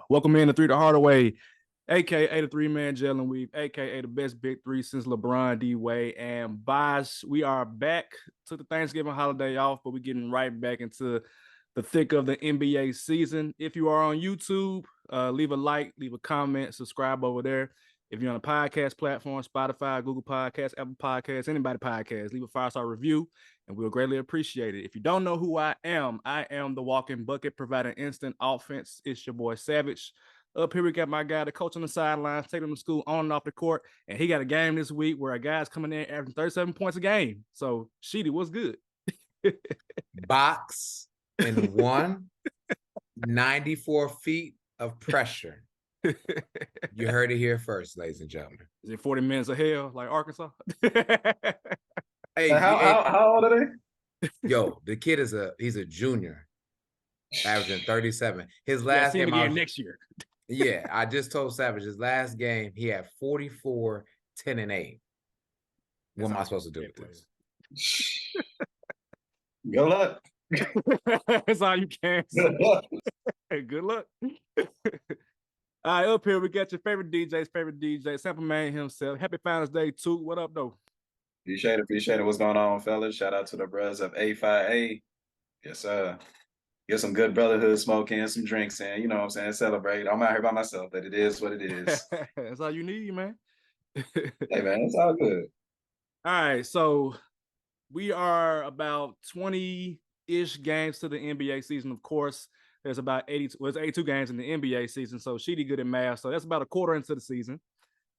Welcome in to Three the Hardaway, aka the three-man Jalen Weave, aka the best big three since LeBron, D Wade, and Bosh. We are back to the Thanksgiving holiday off, but we're getting right back into the thick of the NBA season. If you are on YouTube, leave a like, leave a comment, subscribe over there. If you're on a podcast platform, Spotify, Google Podcasts, Apple Podcasts, anybody podcast, leave a 5-star review, and we'll greatly appreciate it. If you don't know who I am the walking bucket, providing instant offense. It's your boy Savage. Up here we got my guy, the coach on the sidelines, taking him to school on and off the court, and he got a game this week where a guy's coming in averaging 37 points a game. So, Sheedy, what's good? Box in 94 feet of pressure. You heard it here first, ladies and gentlemen. Is it 40 minutes of hell like Arkansas? Hey, how old are they? Yo, the kid he's a junior, averaging 37. His last game again next year. Yeah, I just told Savage his last game he had 44, 10, and 8. What am I supposed to do with this? Good luck. That's all you can say. Good luck. All right, up here we got your favorite DJ, Sample Man himself. Happy Founders Day, too. What up, though? Appreciate it. What's going on, fellas? Shout out to the brothers of A5A. Yes, sir. Get some good brotherhood smoking, some drinks in. You know what I'm saying? Celebrate. I'm out here by myself, but it is what it is. That's all you need, man. Hey, man, it's all good. All right, so we are about 20-ish games to the NBA season, of course. There's about 82 games in the NBA season, so Sheedy good at math. So that's about a quarter into the season.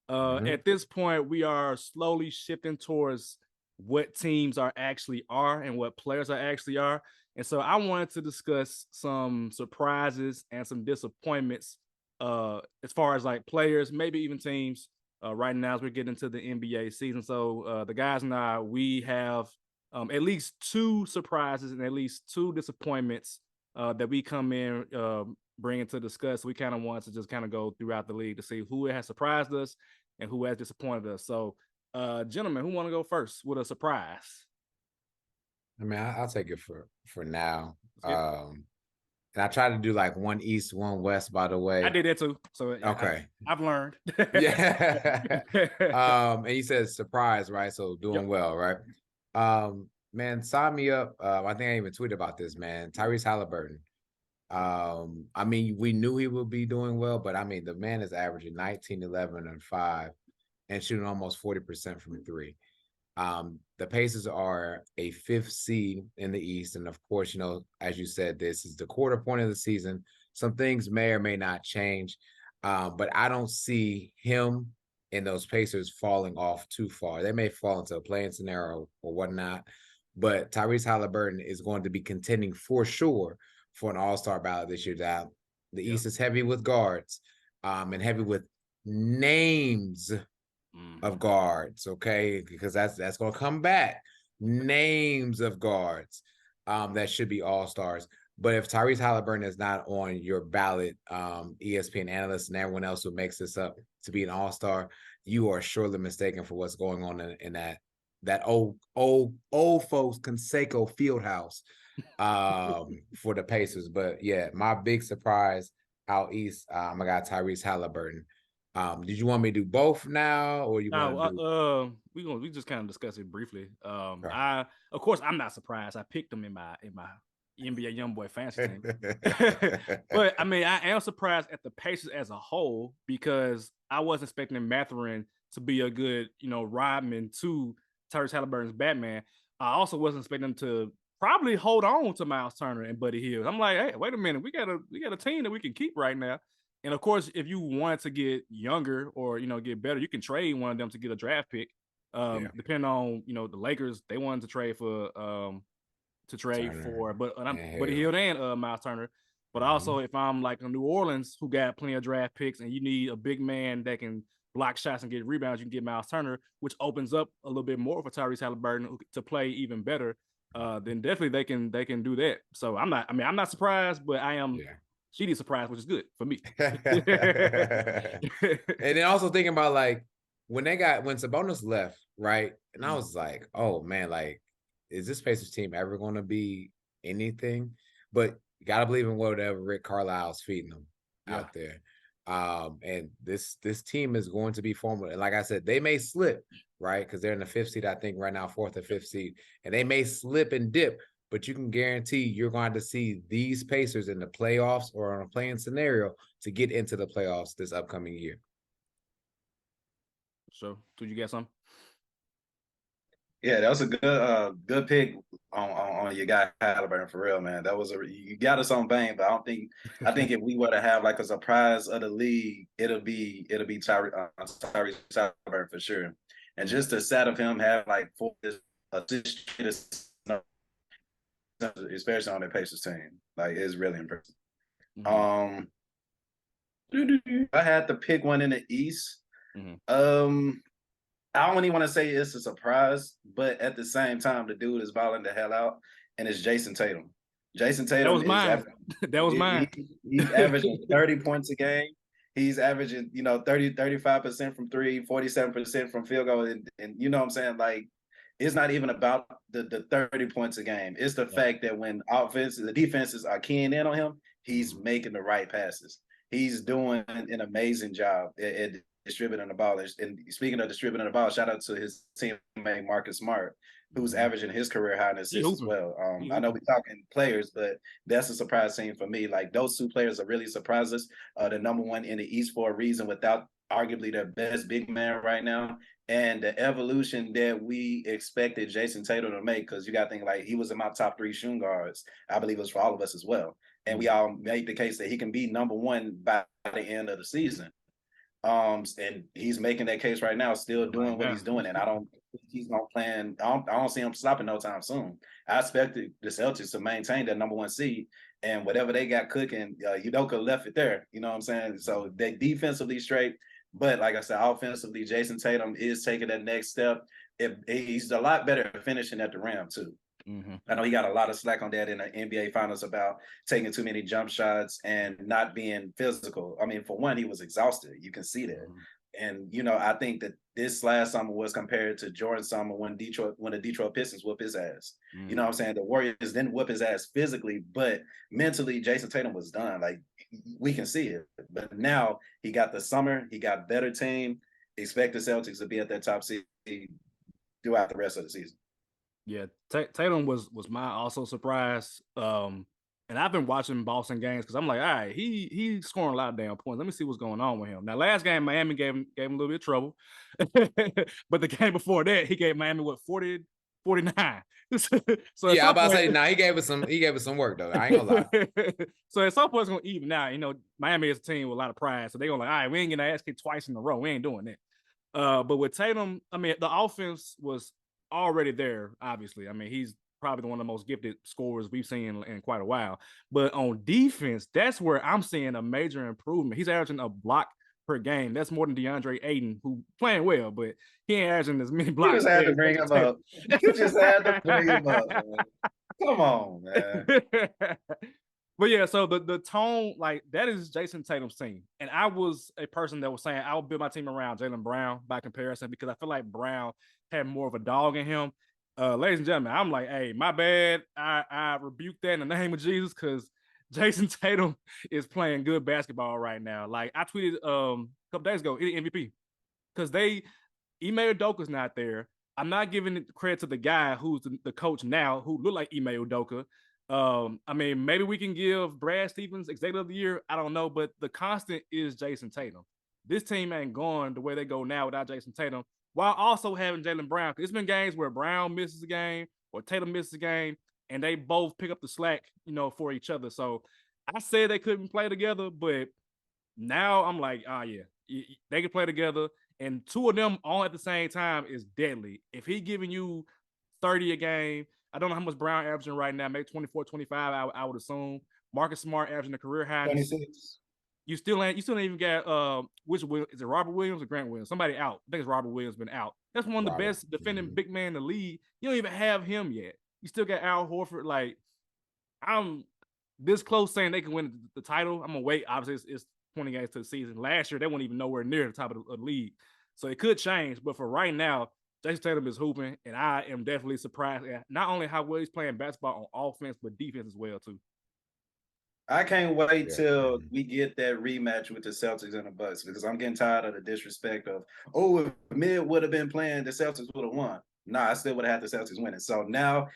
At this point, we are slowly shifting towards what teams are and what players are. And so I wanted to discuss some surprises and some disappointments as far as like players, maybe even teams right now as we're getting into the NBA season. So the guys and I, we have at least 2 surprises and at least 2 disappointments that we come in bringing to discuss. We kind of want to just kind of go throughout the league to see who has surprised us and who has disappointed us. So, gentlemen, who want to go first with a surprise? I mean, I'll take it for now. And I try to do like one East, one West, by the way. I did that too. So okay. I've learned. Yeah. And you said surprise, right? So doing well, right? Man, sign me up. I think I even tweeted about this, man. Tyrese Halliburton. I mean, we knew he would be doing well, but I mean, the man is averaging 19, 11, and 5 and shooting almost 40% from 3. The Pacers are a 5th seed in the East. And of course, you know, as you said, this is the quarter point of the season. Some things may or may not change, but I don't see him and those Pacers falling off too far. They may fall into a playing scenario or whatnot, but Tyrese Halliburton is going to be contending for sure for an all-star ballot this year. That the East is heavy with guards and heavy with names of guards, okay? Because that's going to come back. Names of guards that should be all-stars. But if Tyrese Halliburton is not on your ballot, ESPN analysts and everyone else who makes this up to be an all-star, you are surely mistaken for what's going on in that old folks Conseco Fieldhouse for the Pacers. But yeah, my big surprise out East, I got Tyrese Halliburton. Did you want me to do both now, or you want to do? We just kind of discuss it briefly. Of course I'm not surprised. I picked him in my NBA YoungBoy fantasy team. But I mean, I am surprised at the Pacers as a whole because I wasn't expecting Mathurin to be a good, Rodman to Tyrese Halliburton's Batman. I also wasn't expecting them to probably hold on to Miles Turner and Buddy Hield. I'm like, hey, wait a minute, we got a team that we can keep right now. And of course, if you want to get younger or get better, you can trade one of them to get a draft pick. Depending on the Lakers, they wanted to trade for Buddy Hield and Miles Turner. But also, if I'm like New Orleans, who got plenty of draft picks, and you need a big man that can block shots and get rebounds, you can get Miles Turner, which opens up a little bit more for Tyrese Halliburton to play even better. Then definitely they can do that. So I'm not surprised, but I am. Yeah. Sheedy's surprised, which is good for me. And then also thinking about like when Sabonis left, right? And I was like, oh man, like, is this Pacers team ever going to be anything? But you got to believe in whatever Rick Carlisle's feeding them. out there. And this team is going to be formidable. And like I said, they may slip, right? Because they're in the 5th seed, I think, right now, 4th or 5th seed. And they may slip and dip, but you can guarantee you're going to see these Pacers in the playoffs or on a playing scenario to get into the playoffs this upcoming year. So, did you get some? Yeah, that was a good pick on your guy Halliburton, for real, man. That was you got us on Bane, but I think if we were to have like a surprise of the league, it'll be Tyrese Halliburton for sure. And just the set of him have like 4 assists, especially on the Pacers team, like it's really impressive. Mm-hmm. I had to pick one in the East. Mm-hmm. I don't even want to say it's a surprise, but at the same time, the dude is balling the hell out, and it's Jason Tatum. Jason Tatum that was mine. That was mine. He's averaging 30 points a game. He's averaging, 35% from 3, 47% from field goal. And you know what I'm saying? Like, it's not even about the 30 points a game. It's the fact that when the defenses are keying in on him, he's making the right passes. He's doing an amazing job at distributing the ball. And speaking of distributing the ball, shout out to his teammate Marcus Smart, who's averaging his career high in assists as well. I know we're talking players, but that's a surprise team for me. Like, those 2 players are really surprised us. The number 1 in the East for a reason, without arguably their best big man right now. And the evolution that we expected Jason Tatum to make, because you got to think, like, he was in my top 3 shooting guards. I believe it was for all of us as well. And we all made the case that he can be number 1 by the end of the season. And he's making that case right now, still doing what he's doing. And I don't think he's gonna plan. I don't see him stopping no time soon. I expect the Celtics to maintain that number 1 seed, and whatever they got cooking, Udoka left it there. You know what I'm saying? So they defensively straight, but like I said, offensively, Jason Tatum is taking that next step. He's a lot better at finishing at the rim too. Mm-hmm. I know he got a lot of slack on that in the NBA Finals about taking too many jump shots and not being physical. I mean, for one, he was exhausted. You can see that. And, I think that this last summer was compared to Jordan summer when the Detroit Pistons whoop his ass. You know what I'm saying? The Warriors didn't whoop his ass physically, but mentally, Jason Tatum was done. Like, we can see it. But now he got the summer. He got better team. Expect the Celtics to be at that top seed throughout the rest of the season. Yeah, Tatum was my also surprise. And I've been watching Boston games because I'm like, all right, he's scoring a lot of damn points. Let me see what's going on with him. Now, last game, Miami gave him a little bit of trouble. But the game before that, he gave Miami, 40, 49. So yeah, I'm about to say, he gave us some work, though. I ain't gonna lie. So at some point, it's gonna even out. Miami is a team with a lot of pride. So they're gonna like, all right, we ain't gonna ask it twice in a row. We ain't doing that. But with Tatum, I mean, the offense was already there, obviously. I mean, he's probably one of the most gifted scorers we've seen in quite a while. But on defense, that's where I'm seeing a major improvement. He's averaging a block per game. That's more than DeAndre Ayton, who playing well, but he ain't averaging as many blocks. You just had to bring him up. You just had to bring him up, man. Come on, man. But yeah, so the tone, like, that is Jason Tatum's team. And I was a person that was saying I would build my team around Jaylen Brown by comparison, because I feel like Brown had more of a dog in him. Ladies and gentlemen, I'm like, hey, my bad. I rebuke that in the name of Jesus, because Jason Tatum is playing good basketball right now. Like, I tweeted a couple days ago, MVP, because Ime Udoka's not there. I'm not giving credit to the guy who's the coach now, who looked like Ime Udoka. I mean, maybe we can give Brad Stevens Executive of the Year. I don't know, but the constant is Jason Tatum. This team ain't going the way they go now without Jason Tatum, while also having Jaylen Brown. It's been games where Brown misses a game or Tatum misses a game, and they both pick up the slack, for each other. So I said they couldn't play together, but now I'm like, yeah, they can play together. And 2 of them all at the same time is deadly. If he giving you 30 a game, I don't know how much Brown averaging right now, maybe 24, 25, I would assume. Marcus Smart averaging a career high. 26. You still ain't even got which is it, Robert Williams or Grant Williams? Somebody out. I think it's Robert Williams been out. That's one of the best defending big man in the league. You don't even have him yet. You still got Al Horford. Like, I'm this close saying they can win the title. I'm gonna wait. Obviously, it's 20 games to the season. Last year, they weren't even nowhere near the top of the league. So it could change. But for right now, Jason Tatum is hooping, and I am definitely surprised at not only how well he's playing basketball on offense, but defense as well, too. I can't wait Yeah. till we get that rematch with the Celtics and the Bucks because I'm getting tired of the disrespect of, oh, if Mid would have been playing, the Celtics would have won. Nah, I still would have had the Celtics winning. So now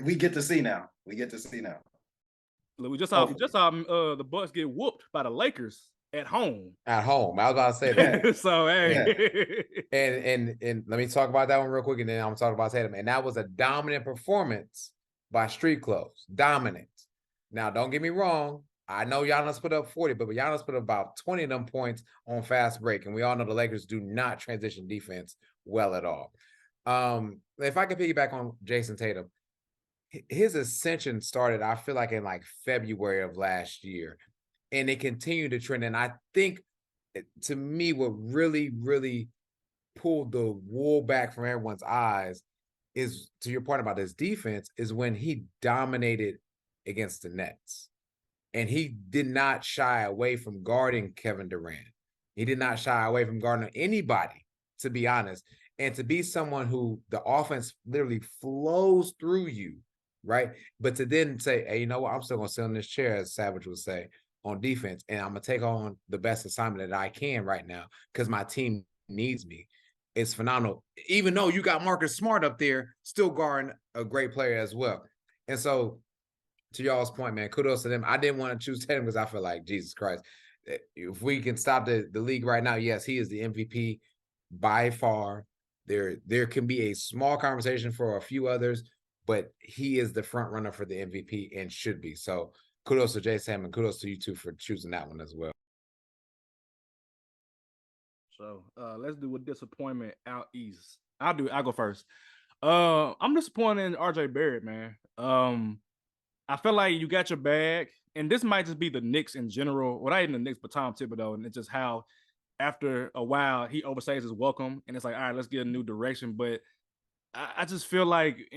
we get to see now. We get to see now. Look, we just saw the Bucks get whooped by the Lakers at home. At home. I was about to say that. So hey. And let me talk about that one real quick, and then I'm talking about Tatum. And that was a dominant performance by Street Clothes. Dominant. Now, don't get me wrong. I know Giannis put up 40, but Giannis put up about 20 of them points on fast break. And we all know the Lakers do not transition defense well at all. If I can piggyback on Jason Tatum, his ascension started, I feel like, in like February of last year. And it continued to trend. And I think, to me, what really, really pulled the wool back from everyone's eyes is, to your point about his defense, is when he dominated against the Nets. And he did not shy away from guarding Kevin Durant. He did not shy away from guarding anybody, to be honest. And to be someone who the offense literally flows through you, right? But to then say, hey, you know what? I'm still going to sit on this chair, as Savage would say, on defense. And I'm going to take on the best assignment that I can right now because my team needs me. It's phenomenal. Even though you got Marcus Smart up there, still guarding a great player as well. And so, to y'all's point, man, kudos to them. I didn't want to choose Tatum because I feel like, Jesus Christ, if we can stop the league right now, yes, he is the MVP by far. There can be a small conversation for a few others, but he is the front runner for the MVP and should be. So kudos to Jay Sam and kudos to you two for choosing that one as well. So let's do a disappointment out east. I'll go first. I'm disappointed in RJ Barrett, man. I feel like you got your bag, and this might just be the Knicks in general. Well, not even the Knicks, but Tom Thibodeau, and it's just how after a while he overstays his welcome, and it's like, all right, let's get a new direction. But I just feel like,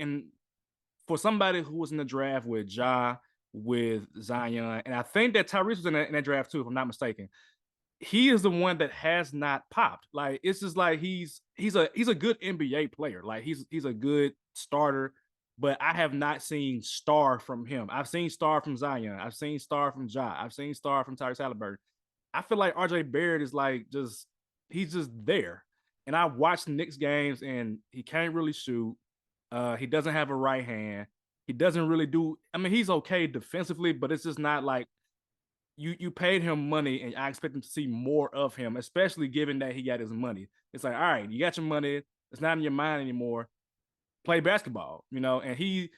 for somebody who was in the draft with Ja, with Zion, and I think that Tyrese was in that draft too, if I'm not mistaken. He is the one that has not popped. Like, it's just like he's a good NBA player. Like he's a good starter, but I have not seen star from him. I've seen star from Zion. I've seen star from Ja. I've seen star from Tyrese Halliburton. I feel like RJ Barrett is like he's just there. And I watched Knicks games and he can't really shoot. He doesn't have a right hand. He doesn't really do. I mean, he's okay defensively, but it's just not like you paid him money and I expect him to see more of him, especially given that he got his money. It's like, all right, you got your money. It's not in your mind anymore. Play basketball, and he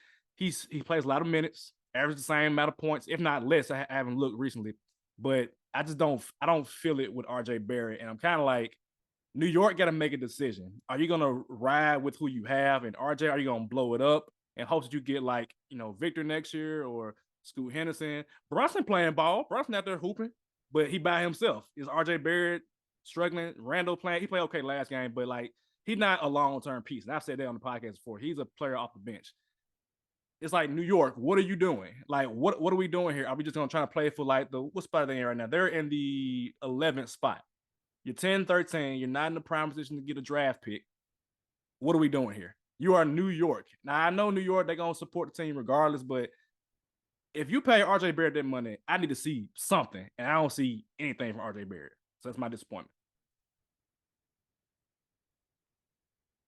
plays a lot of minutes, averages the same amount of points, if not less. I haven't looked recently, but I don't feel it with RJ Barrett. And I'm kind of like, New York got to make a decision. Are you going to ride with who you have? And RJ, are you going to blow it up and hope that you get like, Victor next year or Scoot Henderson? Brunson playing ball. Brunson out there hooping, but he by himself. Is RJ Barrett struggling? Randall playing. He played okay last game, but like, he's not a long-term piece. And I've said that on the podcast before. He's a player off the bench. It's like, New York, what are you doing? Like, what are we doing here? Are we just going to try to play for like what spot are they in right now? They're in the 11th spot. You're 10-13. You're not in the prime position to get a draft pick. What are we doing here? You are New York. Now, I know New York, they're going to support the team regardless, but if you pay RJ Barrett that money, I need to see something, and I don't see anything from RJ Barrett. So that's my disappointment.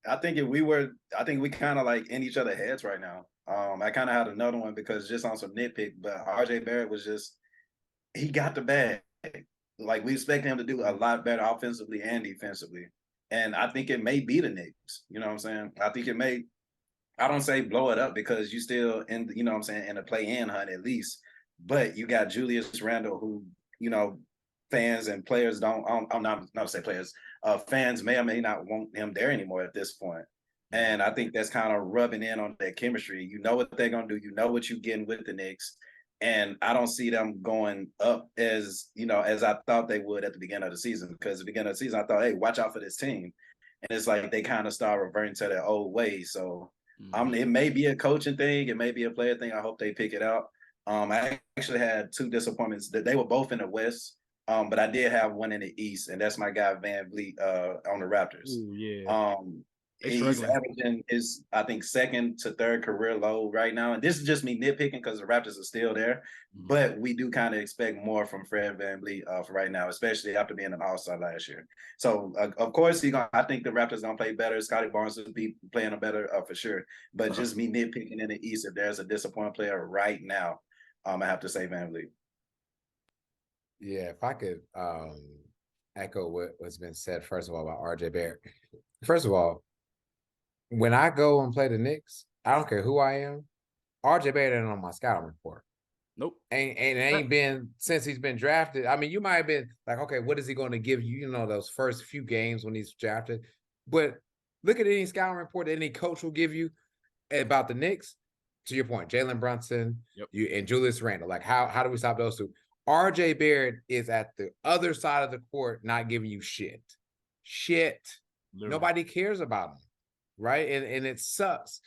I think we kind of like in each other's heads right now. I kind of had another one because just on some nitpick, but RJ Barrett was he got the bag. Like, we expect him to do a lot better offensively and defensively. And I think it may be the Knicks. You know what I'm saying? I think it may, I don't say blow it up because you still in, you know what I'm saying, in a play-in hunt at least. But you got Julius Randle who, fans and players I'm not say players, fans may or may not want him there anymore at this point. And I think that's kind of rubbing in on their chemistry. You know what they're going to do. You know what you're getting with the Knicks. And I don't see them going up as I thought they would at the beginning of the season. Because at the beginning of the season, I thought, hey, watch out for this team. And it's like they kind of start reverting to their old ways. So it may be a coaching thing. It may be a player thing. I hope they pick it out. I actually had two disappointments. That they were both in the West, but I did have one in the East, and that's my guy Van Vliet on the Raptors. Ooh, yeah. They He's struggling. averaging his, I think, second to third career low right now. And this is just me nitpicking because the Raptors are still there. But we do kind of expect more from Fred VanVleet for right now, especially after being an all-star last year. So, of course, I think the Raptors going to play better. Scotty Barnes will be playing a better for sure. But just me nitpicking in the East, if there's a disappointing player right now, I have to say VanVleet. Yeah, if I could echo what's been said, first of all, about RJ Barrett. First of all, when I go and play the Knicks, I don't care who I am, RJ Barrett ain't on my scouting report. Nope. Ain't been since he's been drafted. I mean, you might have been like, okay, what is he going to give you? You know, those first few games when he's drafted. But look at any scouting report that any coach will give you about the Knicks. To your point, Jalen Brunson, and Julius Randle. Like, how do we stop those two? RJ Barrett is at the other side of the court, not giving you shit. Literally. Nobody cares about him, right? And it sucks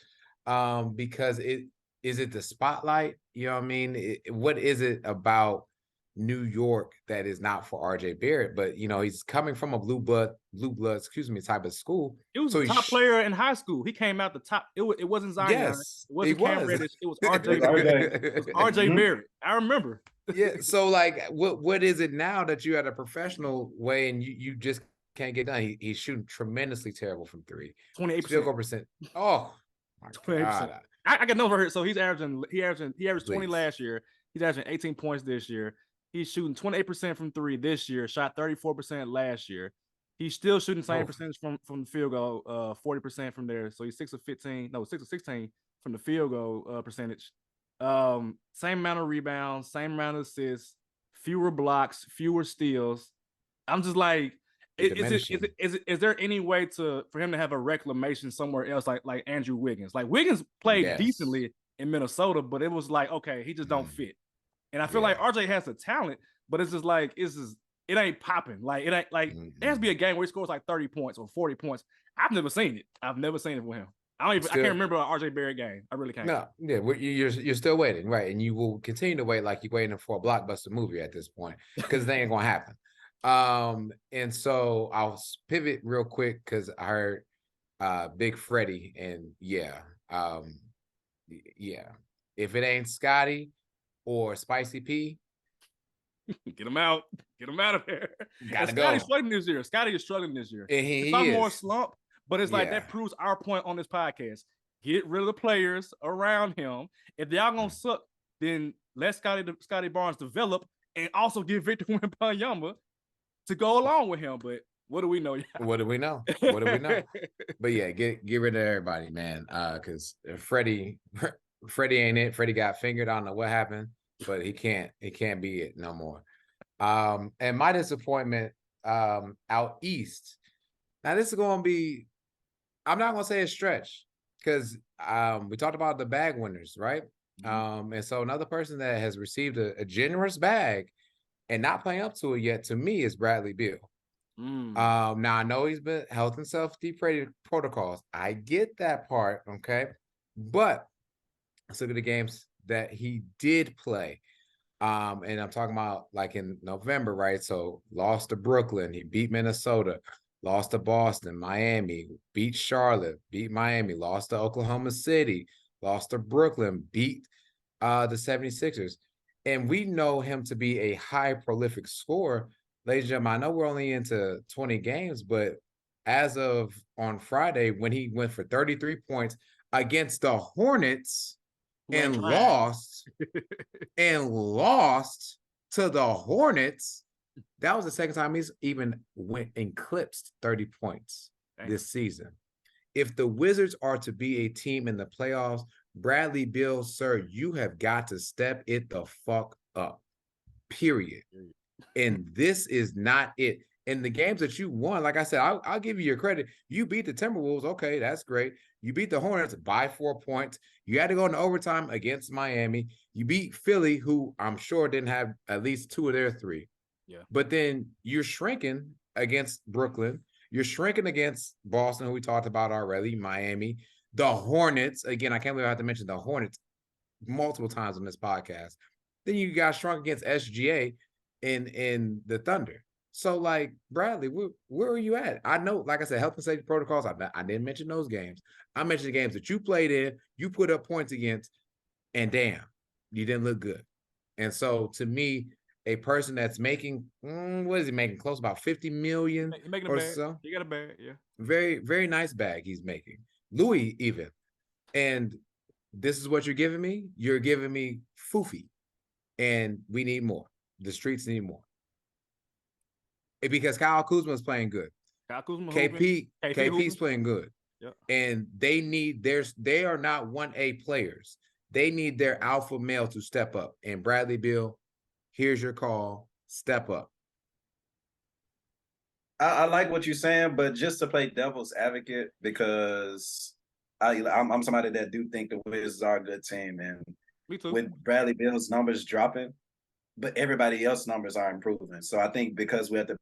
because is it the spotlight? You know what I mean? What is it about New York that is not for RJ Barrett? But you know, he's coming from a blue blood, type of school. It was a top player in high school. He came out the top. It wasn't Zion. Yes, it wasn't Cam Reddish. It was RJ. It was RJ Barrett. I remember. Yeah. So like, what is it now that you had a professional way and you just can't get done? He's shooting tremendously terrible from three. 28% field goal percent. Oh, my 28%. God. I got over here. So he averaged 20 last year. He's averaging 18 points this year. He's shooting 28% from three this year. Shot 34% last year. He's still shooting same percentage from the field goal, 40% from there. So he's 6 of 16 from the field goal percentage. Same amount of rebounds, same amount of assists, fewer blocks, fewer steals. I'm just like, is there any way for him to have a reclamation somewhere else, like Andrew Wiggins? Like Wiggins played decently in Minnesota, but it was like, okay, he just don't fit. And I feel like RJ has the talent, but it's just like it ain't popping. Like it ain't like there has to be a game where he scores like 30 points or 40 points. I've never seen it. I've never seen it with him. I can't remember an RJ Barrett game. I really can't. No, yeah, you're still waiting, right? And you will continue to wait like you're waiting for a blockbuster movie at this point because it ain't gonna happen. And so I'll pivot real quick because I heard Big Freddie, and if it ain't Scotty or Spicy P, get him out. Get him out of there. Scotty's struggling this year. Scotty is struggling this year. It's more slump. But it's like that proves our point on this podcast. Get rid of the players around him. If they all gonna suck, then let Scotty Barnes develop and also give Victor Wembanyama to go along with him. But what do we know? What do we know? But yeah, get rid of everybody, man. Because Freddie ain't it. Freddie got fingered. I don't know what happened, but he can't be it no more. And my disappointment out east. Now this is gonna be, I'm not gonna say a stretch because we talked about the bag winners, right? And so another person that has received a generous bag and not playing up to it yet, to me, is Bradley Beal. Now I know he's been health and safety protocols. I get that part, okay, but let's look at the games that he did play. And I'm talking about like in November, right? So lost to Brooklyn, he beat Minnesota. Lost to Boston, Miami, beat Charlotte, beat Miami, lost to Oklahoma City, lost to Brooklyn, beat the 76ers. And we know him to be a high prolific scorer. Ladies and gentlemen, I know we're only into 20 games, but as of on Friday, when he went for 33 points against the Hornets and lost to the Hornets, that was the second time he's even went and clipped 30 points this season. If the Wizards are to be a team in the playoffs, Bradley Beal, sir, you have got to step it the fuck up, period. And this is not it. In the games that you won, like I said, I'll give you your credit. You beat the Timberwolves. Okay, that's great. You beat the Hornets by 4 points. You had to go into overtime against Miami. You beat Philly, who I'm sure didn't have at least 2 of their 3. Yeah. But then you're shrinking against Brooklyn. You're shrinking against Boston, who we talked about already, Miami, the Hornets. Again, I can't believe I have to mention the Hornets multiple times on this podcast. Then you got shrunk against SGA in the Thunder. So, like, Bradley, where are you at? I know, like I said, health and safety protocols. I didn't mention those games. I mentioned the games that you played in, you put up points against, and damn, you didn't look good. And so, to me, a person that's making what is he making? Close about 50 million He making a or bag. so. He got a bag, yeah. Very, very nice bag he's making. Louis even. And this is what you're giving me. You're giving me foofy, and we need more. The streets need more. Because Kyle Kuzma is playing good. Kyle Kuzma hooping. KP's playing good. Yep. And they are not 1A players. They need their alpha male to step up. And Bradley Beal, here's your call. Step up. I like what you're saying, but just to play devil's advocate, because I'm somebody that do think the Wizards are a good team, and Me too. with Bradley Beal's numbers dropping, but everybody else's numbers are improving. So I think because we're at the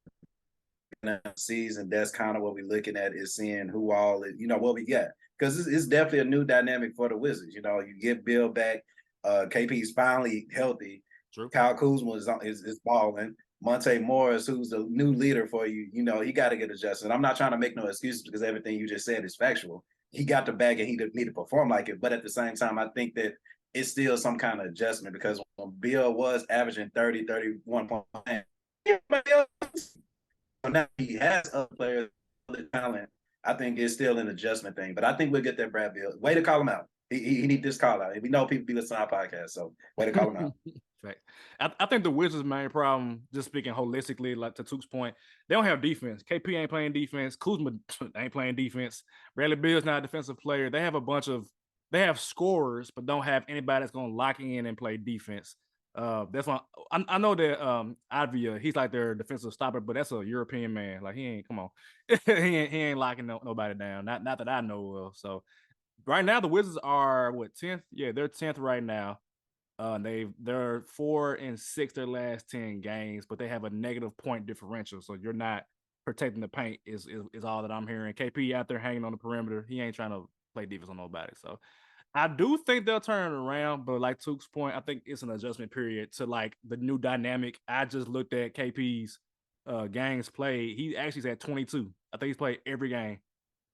season, that's kind of what we're looking at, is seeing who all what we got, because it's definitely a new dynamic for the Wizards. You get Bill back, KP's finally healthy. True. Kyle Kuzma is balling. Monte Morris, who's the new leader for you, he got to get adjusted. I'm not trying to make no excuses, because everything you just said is factual. He got the bag and he need to perform like it. But at the same time, I think that it's still some kind of adjustment, because when Bill was averaging 30, 31 points, now he has other players, other talent. I think it's still an adjustment thing. But I think we'll get that Brad Bill. Way to call him out. He need this call out. We know people be listening to our podcast, so way to call him out. Right. I think the Wizards' main problem, just speaking holistically, like to Tuke's point, they don't have defense. KP ain't playing defense. Kuzma ain't playing defense. Bradley Beal's not a defensive player. They have scorers, but don't have anybody that's going to lock in and play defense. That's why I know that Avia, he's like their defensive stopper, but that's a European man. Like, he ain't, come on, he ain't locking nobody down. Not that I know of. So right now the Wizards are 10th? Yeah, they're 10th right now. They're 4-6 their last 10 games, but they have a negative point differential. So you're not protecting the paint is all that I'm hearing. KP out there hanging on the perimeter. He ain't trying to play defense on nobody. So I do think they'll turn it around, but like Tuke's point, I think it's an adjustment period to like the new dynamic. I just looked at KP's games played. He actually's at 22. I think he's played every game.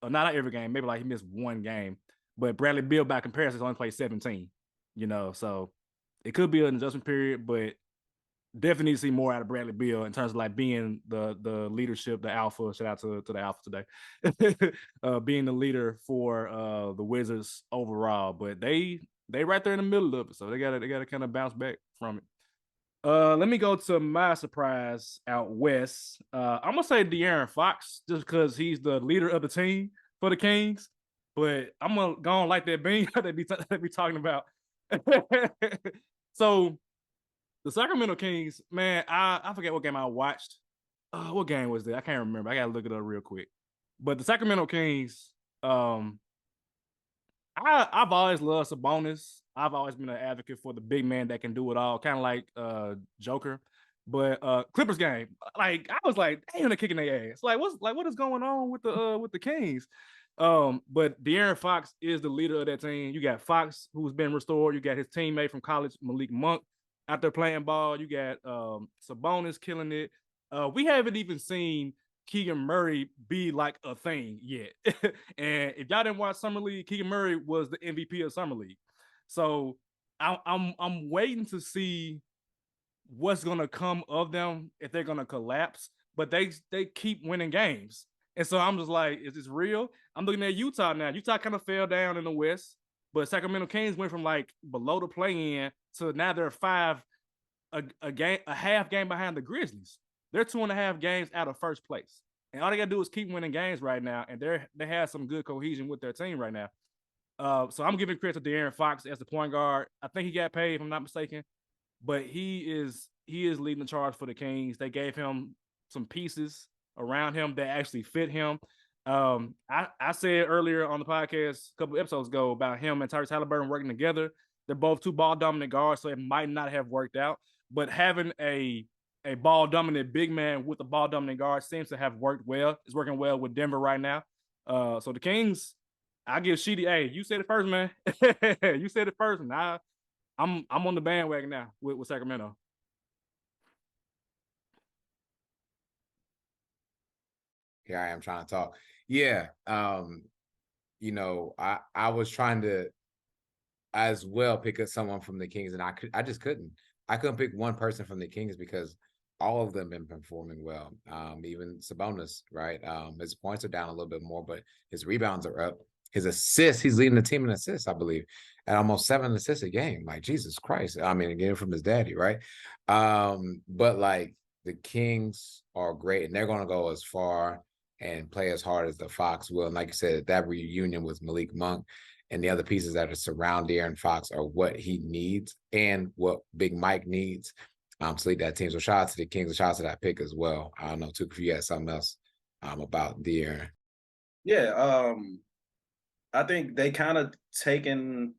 Not every game, maybe like he missed one game. But Bradley Beal, by comparison, has only played 17. So it could be an adjustment period, but definitely need to see more out of Bradley Beal in terms of like being the leadership, the alpha. Shout out to the alpha today, being the leader for the Wizards overall. But they right there in the middle of it, so they gotta kind of bounce back from it. Let me go to my surprise out west. I'm gonna say De'Aaron Fox, just because he's the leader of the team for the Kings. But I'm gonna go on like that bean they be talking about. So the Sacramento Kings, man, I forget what game I watched. What game was that? I can't remember. I gotta look it up real quick. But the Sacramento Kings, I've always loved Sabonis. I've always been an advocate for the big man that can do it all, kind of like Joker. But Clippers game, like I was like, damn, they're kicking their ass. What is going on with the Kings? But De'Aaron Fox is the leader of that team. You got Fox, who's been restored. You got his teammate from college, Malik Monk, out there playing ball. You got Sabonis killing it. We haven't even seen Keegan Murray be like a thing yet. And if y'all didn't watch Summer League, Keegan Murray was the MVP of Summer League. So I'm waiting to see what's gonna come of them, if they're gonna collapse. But they keep winning games. And so I'm just like, is this real? I'm looking at Utah now. Utah kind of fell down in the West, but Sacramento Kings went from like below the play-in to now they're a half game behind the Grizzlies. They're 2.5 games out of first place. And all they gotta do is keep winning games right now. And they have some good cohesion with their team right now. So I'm giving credit to De'Aaron Fox as the point guard. I think he got paid, if I'm not mistaken. But he is leading the charge for the Kings. They gave him some pieces around him that actually fit him. I said earlier on the podcast a couple episodes ago about him and Tyrese Halliburton working together. They're both two ball dominant guards, so it might not have worked out. But having a ball dominant big man with a ball dominant guard seems to have worked well. It's working well with Denver right now. So the Kings, I give Sheedy, hey, you said it first, man. You said it first, and I'm on the bandwagon now with Sacramento. here I am trying to talk. Yeah. You know, I was trying to as well pick up someone from the Kings, and I just couldn't. I couldn't pick one person from the Kings because all of them been performing well. Even Sabonis, right? His points are down a little bit more, but his rebounds are up. His assists, he's leading the team in assists, I believe, at almost 7 assists a game. Like Jesus Christ. I mean, again from his daddy, right? But like the Kings are great, and they're gonna go as far and play as hard as the Fox will. And like you said, that reunion with Malik Monk and the other pieces that are surround De'Aaron Fox are what he needs and what Big Mike needs to lead that team. So shout out to the Kings and shout out to that pick as well. I don't know, Tuka, if you had something else about De'Aaron. Yeah, I think they kind of taken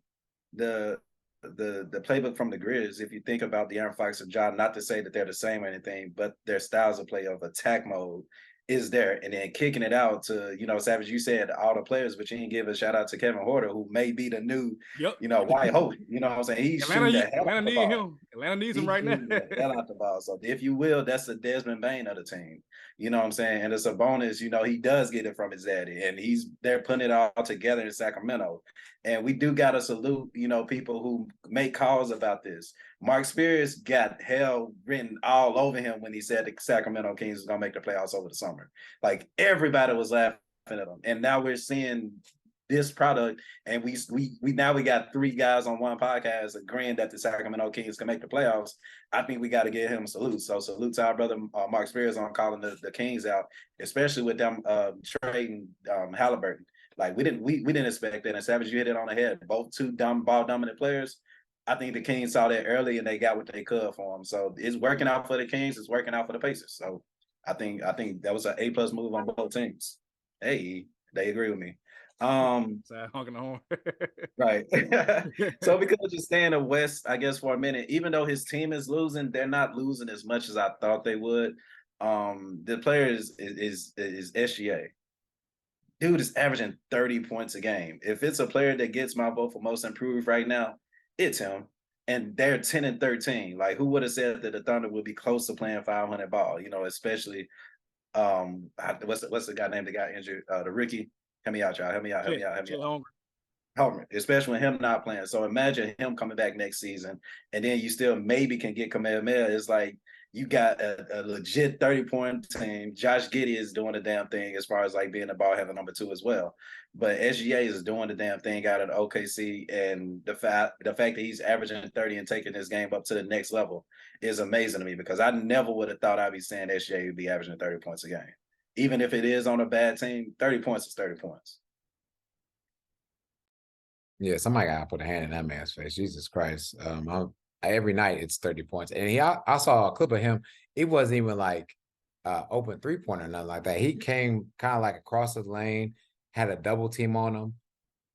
the playbook from the Grizz. If you think about De'Aaron Fox and John, not to say that they're the same or anything, but their styles of play of attack mode is there, and then kicking it out to, you know, Savage, you said all the players, but you didn't give a shout out to Kevin Porter, who may be the new, Yep. you know, White Hope. You know what I'm saying? He's shooting the hell out the needs ball. him. Atlanta needs him He's right now. shooting the hell out the ball. So if you will, that's the Desmond Bain of the team. You know what I'm saying? And it's a bonus, you know, he does get it from his daddy, and they're putting it all together in Sacramento. And we do got to salute, you know, people who make calls about this. Mark Spears got hell written all over him when he said the Sacramento Kings was going to make the playoffs over the summer. Like, everybody was laughing at him. And now we're seeing this product, and we now we got 3 guys on one podcast agreeing that the Sacramento Kings can make the playoffs. I think we got to give him a salute. So salute to our brother Mark Spears on calling the Kings out, especially with them trading Halliburton. Like, we didn't expect that. And Savage, you hit it on the head. Both 2 ball dominant players. I think the Kings saw that early and they got what they could for them. So it's working out for the Kings. It's working out for the Pacers. So I think that was an A+ move on both teams. Hey, they agree with me. Honking the horn. Right. So we could just stay in the West, I guess, for a minute. Even though his team is losing, they're not losing as much as I thought they would. The player is SGA. Dude is averaging 30 points a game. If it's a player that gets my vote for most improved right now, it's him. And they're 10-13. Like, who would have said that the Thunder would be close to playing 500 ball? You know, especially what's the guy named that got injured? The Ricky. Help me out, y'all. Help me out. Homer, especially with him not playing. So imagine him coming back next season, and then you still maybe can get Kamehameha. It's like you got a legit 30-point team. Josh Giddey is doing the damn thing as far as like being the ball handler number 2 as well. But SGA is doing the damn thing out of the OKC, and the fact that he's averaging 30 and taking this game up to the next level is amazing to me, because I never would have thought I'd be saying SGA would be averaging 30 points a game. Even if it is on a bad team, 30 points is 30 points. Yeah, somebody got to put a hand in that man's face. Jesus Christ. Every night it's 30 points. And I saw a clip of him. It wasn't even like open 3-pointer or nothing like that. He came kind of like across the lane, had a double team on him,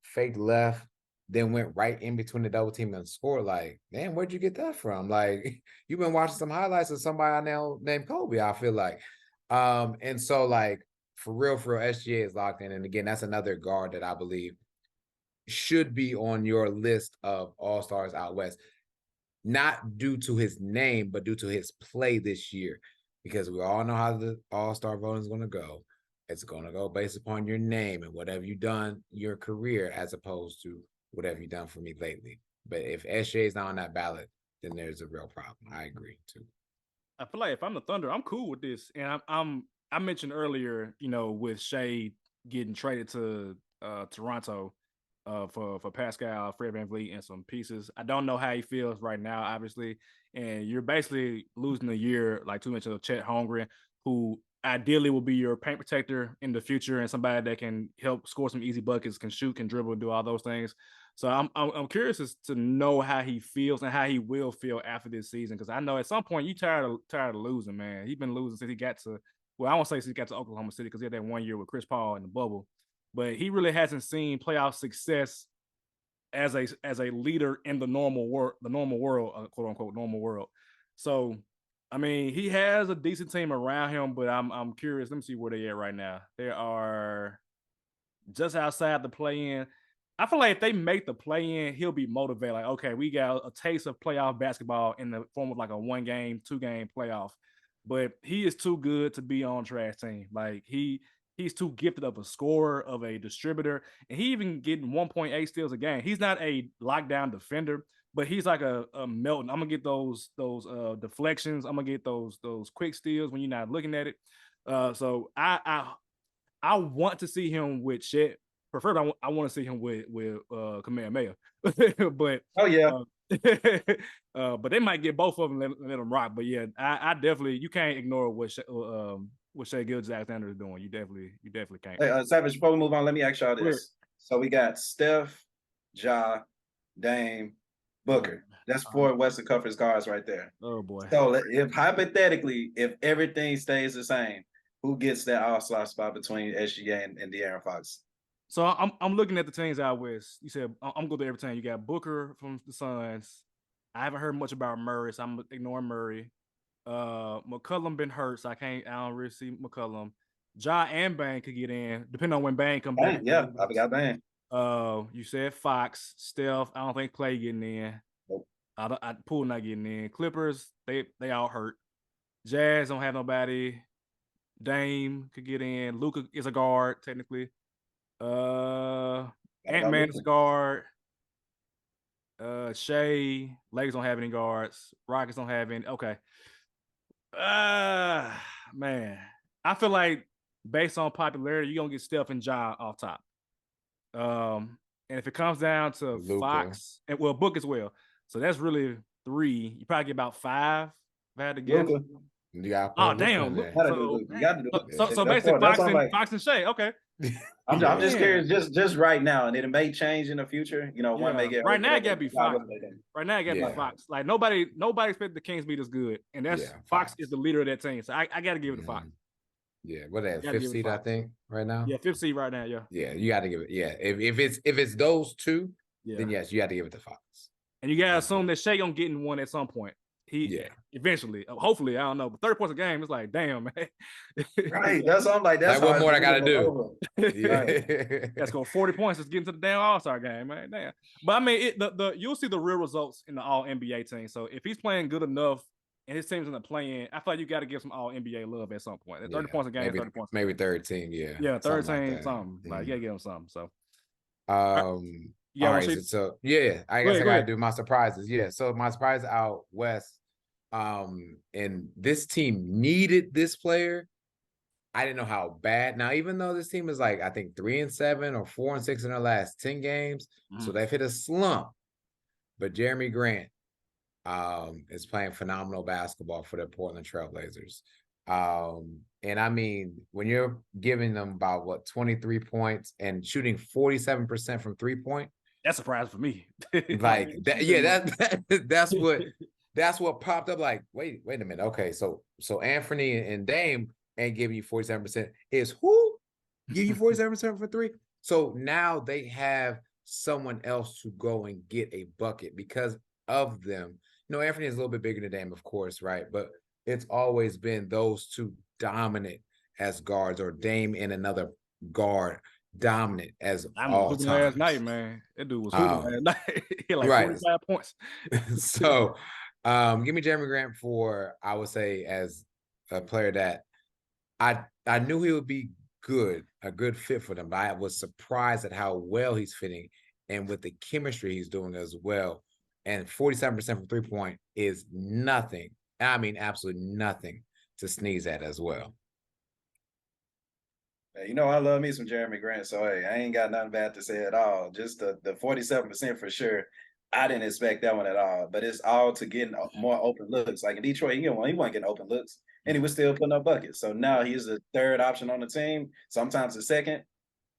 faked left, then went right in between the double team and scored. Like, man, where'd you get that from? Like, you've been watching some highlights of somebody I know named Kobe, I feel like. And so, like, for real, SGA is locked in. And again, that's another guard that I believe should be on your list of all-stars out west, not due to his name, but due to his play this year, because we all know how the all-star voting is going to go. It's going to go based upon your name and whatever you've done your career, as opposed to whatever you've done for me lately. But if SGA is not on that ballot, then there's a real problem. I agree too. I feel like if I'm the Thunder, I'm cool with this. And I mentioned earlier, you know, with Shea getting traded to Toronto for Pascal, Fred VanVleet, and some pieces. I don't know how he feels right now, obviously. And you're basically losing a year, like too much of Chet Holmgren, who ideally will be your paint protector in the future and somebody that can help score some easy buckets, can shoot, can dribble, do all those things. So I'm curious as to know how he feels and how he will feel after this season, because I know at some point you tired of losing, man. He's been losing since he got to, well, I won't say since he got to Oklahoma City, because he had that 1 year with Chris Paul in the bubble, but he really hasn't seen playoff success as a leader in the normal world, quote unquote normal world. So, I mean, he has a decent team around him, but I'm curious. Let me see where they at right now. They are just outside the play-in. I feel like if they make the play-in, he'll be motivated. Like, okay, we got a taste of playoff basketball in the form of like a 1-game, 2-game playoff. But he is too good to be on trash team. Like, he he's too gifted of a scorer, of a distributor, and he even getting 1.8 steals a game. He's not a lockdown defender, but he's like a Melton. I'm gonna get those deflections. I'm gonna get those quick steals when you're not looking at it. So I want to see him with Chet. Preferably, I want to see him with Kamehameha. But Oh yeah, but they might get both of them and let them rock. But yeah, I definitely, you can't ignore what Shai Gilgeous-Alexander is doing. You definitely can't. Hey, Savage, before we move on, let me ask y'all Clear. this. So we got Steph, Ja, Dame, Booker. That's 4 Western Conference guards right there. Oh boy. So if hypothetically, if everything stays the same, who gets that all-star spot between SGA and De'Aaron Fox? So I'm looking at the teams out west. You said I'm going to every team. You got Booker from the Suns. I haven't heard much about Murray, so I'm ignoring Murray. McCollum been hurt, so I don't really see McCollum. Ja and Bane could get in, depending on when Bane comes back. Yeah, I forgot Bane. You said Fox, Steph. I don't think Clay getting in. Nope. Poole not getting in. Clippers, they all hurt. Jazz don't have nobody. Dame could get in. Luka is a guard technically. Ant-Man is a guard. Shea, Lakers don't have any guards. Rockets don't have any. Okay. Man, I feel like based on popularity, you're gonna get Steph and Ja off top. And if it comes down to Luka. Fox and Book as well, so that's really 3. You probably get about 5. If I had to guess. Luka. You got Oh damn! You gotta do Luka. You gotta do Luka. So That's basically, what I'm like. Fox and Shea. Okay. I'm just Man. curious, just right now, and it may change in the future. You know, one may get Right now, it gotta be Fox. Fox. Right now, it gotta Yeah. be Fox. Like nobody expected the Kings to be this good, and that's Yeah, Fox Fox. is the leader of that team. So I gotta give it to Fox. Yeah, what that Gotta give 5th it seed, I Fox. think, right now. Yeah, 5th seed right now. Yeah, Yeah, you got to give it. Yeah, if it's those two, yeah. then yes, you got to give it to Fox. And you gotta assume that Shea gonna get in one at some point. Yeah. Eventually, hopefully, I don't know. But 30 points a game, it's like, damn, man. Right. That's what I'm like. That's Like, what hard more to I gotta do? Right. Let's go 40 points. Let's get into the damn All-Star game, man. Damn. But I mean, you'll see the real results in the All NBA team. So if he's playing good enough and his team's in the play-in, I feel like you got to give some All NBA love at some point. 30 points a game, maybe, 30 points. Maybe third team, yeah. Yeah, third something team, like that. something. Like, you got to give him something. So, All right, so yeah, I guess I gotta do my surprises. Yeah, so my surprise out west, and this team needed this player. I didn't know how bad. Now, even though this team is like, I think 3-7 or 4-6 in their last 10 games, so they've hit a slump. But Jeremy Grant is playing phenomenal basketball for the Portland Trailblazers. And I mean, when you're giving them about 23 points and shooting 47% from 3-point, that's a surprise for me. like that, yeah, that's what popped up. Like, wait a minute. Okay, so Anthony and Dame ain't giving you 47%. Is who give you 47% for 3? So now they have someone else to go and get a bucket because of them. You know, Anthony is a little bit bigger than Dame, of course, right? But it's always been those two dominant as guards, or Dame and another guard dominant as all hooping times. last night, man. That dude was hooping last night. He had like Right. 45 points. So give me Jeremy Grant for, I would say, as a player that I knew he would be good, a good fit for them, but I was surprised at how well he's fitting and with the chemistry he's doing as well. And 47% from 3-point is nothing. I mean, absolutely nothing to sneeze at as well. Hey, you know, I love me some Jeremy Grant, so hey, I ain't got nothing bad to say at all. Just the 47% for sure. I didn't expect that one at all, but it's all to getting more open looks. Like in Detroit, he wasn't getting open looks, and he was still putting up buckets. So now he's the third option on the team, sometimes the second,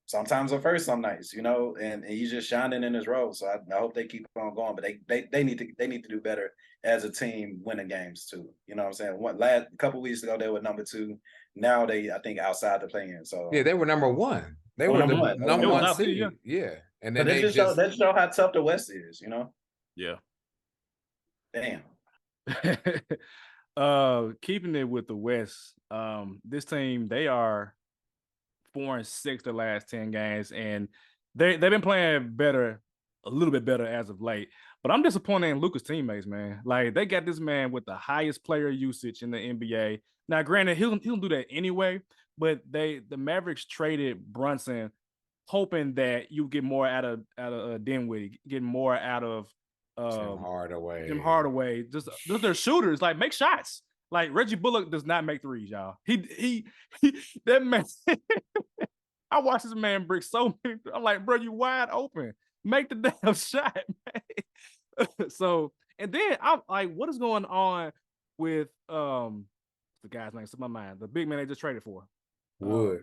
sometimes the first some nights, you know, and he's just shining in his role. So I hope they keep on going, but they need to do better as a team winning games too. You know what I'm saying? A couple weeks ago they were number 2. Now I think outside the play-in. So yeah, they were number 1. They were the number 1 seed. Yeah. And then that show how tough the West is, you know? Yeah. Damn. Keeping it with the West, this team, they are 4-6 the last 10 games, and they've been playing better, a little bit better as of late. But I'm disappointed in Luka's teammates, man. Like they got this man with the highest player usage in the NBA. Now, granted, he'll do that anyway. But the Mavericks traded Brunson, hoping that you get more out of Dinwiddie, get more out of Tim Hardaway. Tim Hardaway. Just their shooters. Like make shots. Like Reggie Bullock does not make threes, y'all. He that man. I watched this man brick so many. I'm like, bro, you wide open. Make the damn shot, man. So, and then I'm like, what is going on with the guy's name? It's in my mind. The big man they just traded for. Wood.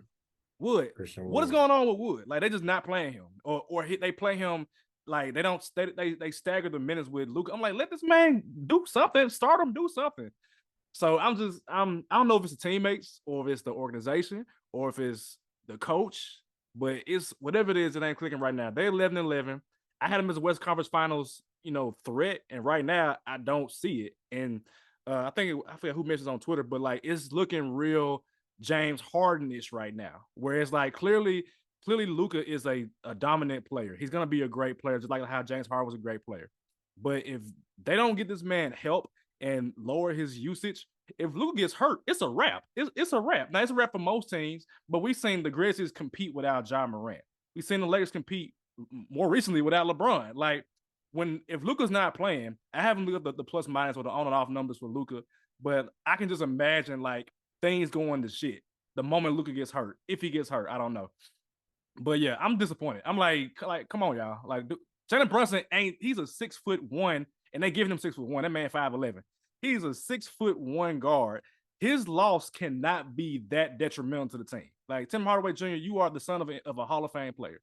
Wood. Christian What is Wood. going on with Wood? Like they just not playing him, or they play him like they stagger the minutes with Luka. I'm like, let this man do something. Start him, do something. So I don't know if it's the teammates or if it's the organization or if it's the coach, but it's whatever it is, it ain't clicking right now. They're 11-11. I had them as a West Conference Finals, threat, and right now I don't see it. And I forget who mentions on Twitter, but like it's looking real James Harden-ish right now, where it's like clearly Luka is a dominant player. He's gonna be a great player, just like how James Harden was a great player. But if they don't get this man help and lower his usage, if Luka gets hurt, it's a wrap. It's a wrap. Now it's a wrap for most teams, but we've seen the Grizzlies compete without Ja Morant. We've seen the Lakers compete more recently without LeBron. Like if Luka's not playing, I haven't looked up the plus minus or the on and off numbers for Luka, but I can just imagine like things going to shit the moment Luka gets hurt. If he gets hurt, I don't know. But yeah, I'm disappointed. I'm like, come on, y'all. Like Jalen Brunson he's a 6'1", and they giving him 6'1". That man 5'11". He's a 6'1" guard. His loss cannot be that detrimental to the team. Like Tim Hardaway Jr., you are the son of a Hall of Fame player.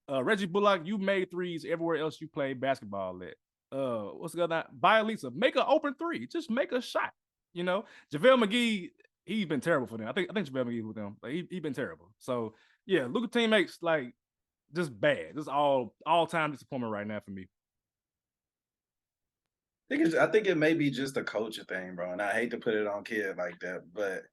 Reggie Bullock, you made threes everywhere else you played basketball at. What's the other? Bielitsa, make an open three. Just make a shot. JaVale McGee, he's been terrible for them. I think JaVale McGee with them. Like he's been terrible. So yeah, Luka teammates like just bad. Just all time disappointment right now for me. I think it may be just a coaching thing, bro. And I hate to put it on kid like that, but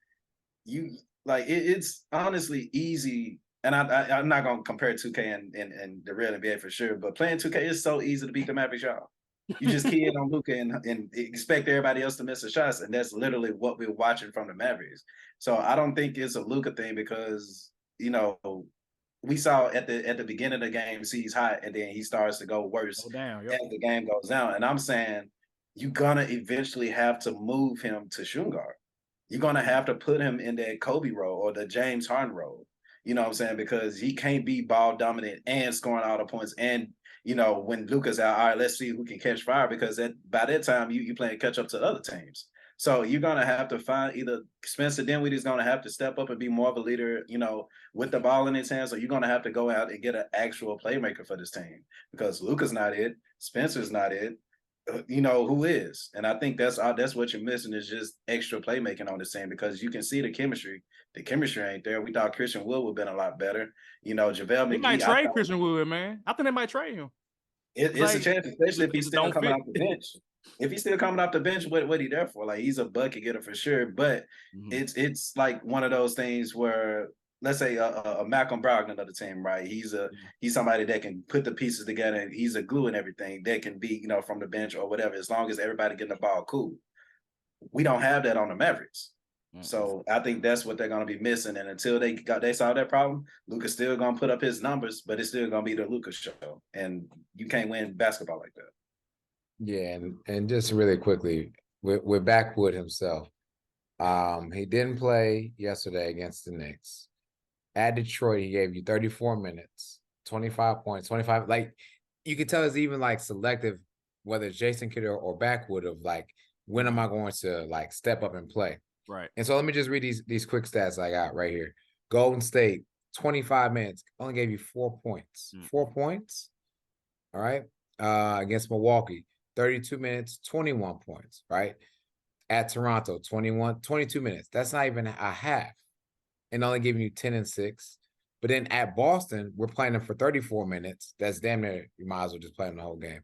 it's honestly easy. And I'm not gonna compare 2K and the real NBA for sure, but playing 2K is so easy to beat the Mavericks, y'all. You just key in on Luka and expect everybody else to miss the shots, and that's literally what we're watching from the Mavericks. So I don't think it's a Luka thing because we saw at the beginning of the game he's hot and then he starts to go worse as the game goes down. And I'm saying you're gonna eventually have to move him to shooting guard. You're gonna have to put him in that Kobe role or the James Harden role. You know what I'm saying? Because he can't be ball dominant and scoring all the points. And when Luka's out, all right, let's see who can catch fire. Because by that time you playing catch up to other teams. So you're gonna have to find either Spencer Dinwiddie's gonna have to step up and be more of a leader, with the ball in his hands, or you're gonna have to go out and get an actual playmaker for this team because Luka's not it, Spencer's not it. Who is? And I think that's what you're missing is just extra playmaking on this team because you can see the chemistry. The chemistry ain't there. We thought Christian Wood would have been a lot better. JaVale McGee. They might trade Christian Wood, man. I think they might trade him. It's a chance, especially if he's still coming off the bench. If he's still coming off the bench, what he there for? Like he's a bucket getter for sure. But it's like one of those things where let's say a Malcolm Brogdon of the team, right? He's somebody that can put the pieces together. And he's a glue and everything that can be, from the bench or whatever, as long as everybody getting the ball cool. We don't have that on the Mavericks. So I think that's what they're going to be missing. And until they solve that problem, Luka's still going to put up his numbers, but it's still going to be the Luka show. And you can't win basketball like that. Yeah, and just really quickly, with Backwood himself, he didn't play yesterday against the Knicks. At Detroit, he gave you 34 minutes, 25 points, 25. Like, you could tell it's even, like, selective, whether it's Jason Kidd or Backwood of, like, when am I going to, like, step up and play? Right. And so let me just read these quick stats I got right here. Golden State, 25 minutes, only gave you 4 points. 4 points, all right? Against Milwaukee, 32 minutes, 21 points, right? At Toronto, 22 minutes. That's not even a half. And only giving you 10 and 6. But then at Boston, we're playing them for 34 minutes. That's damn near, you might as well just play them the whole game.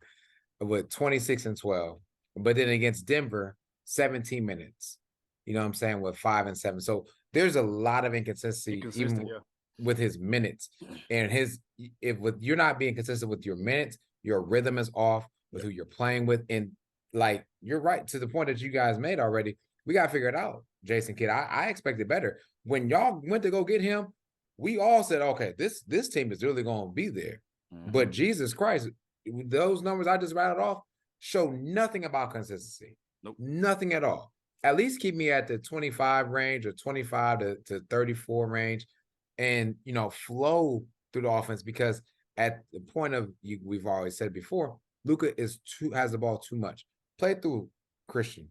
With 26 and 12. But then against Denver, 17 minutes. You know what I'm saying? With 5 and 7. So there's a lot of inconsistency even with his minutes. And if you're not being consistent with your minutes, your rhythm is off. with who you're playing with. And like, you're right to the point that you guys made already. We got to figure it out, Jason Kidd. I expected better. When y'all went to go get him, we all said, okay, this team is really going to be there. But Jesus Christ, those numbers I just rattled off show nothing about consistency. Nope. Nothing at all. At least keep me at the 25 range or 25 to 34 range and, you know, flow through the offense, because at the point of we've always said before, Luka has the ball too much. Play through Christian.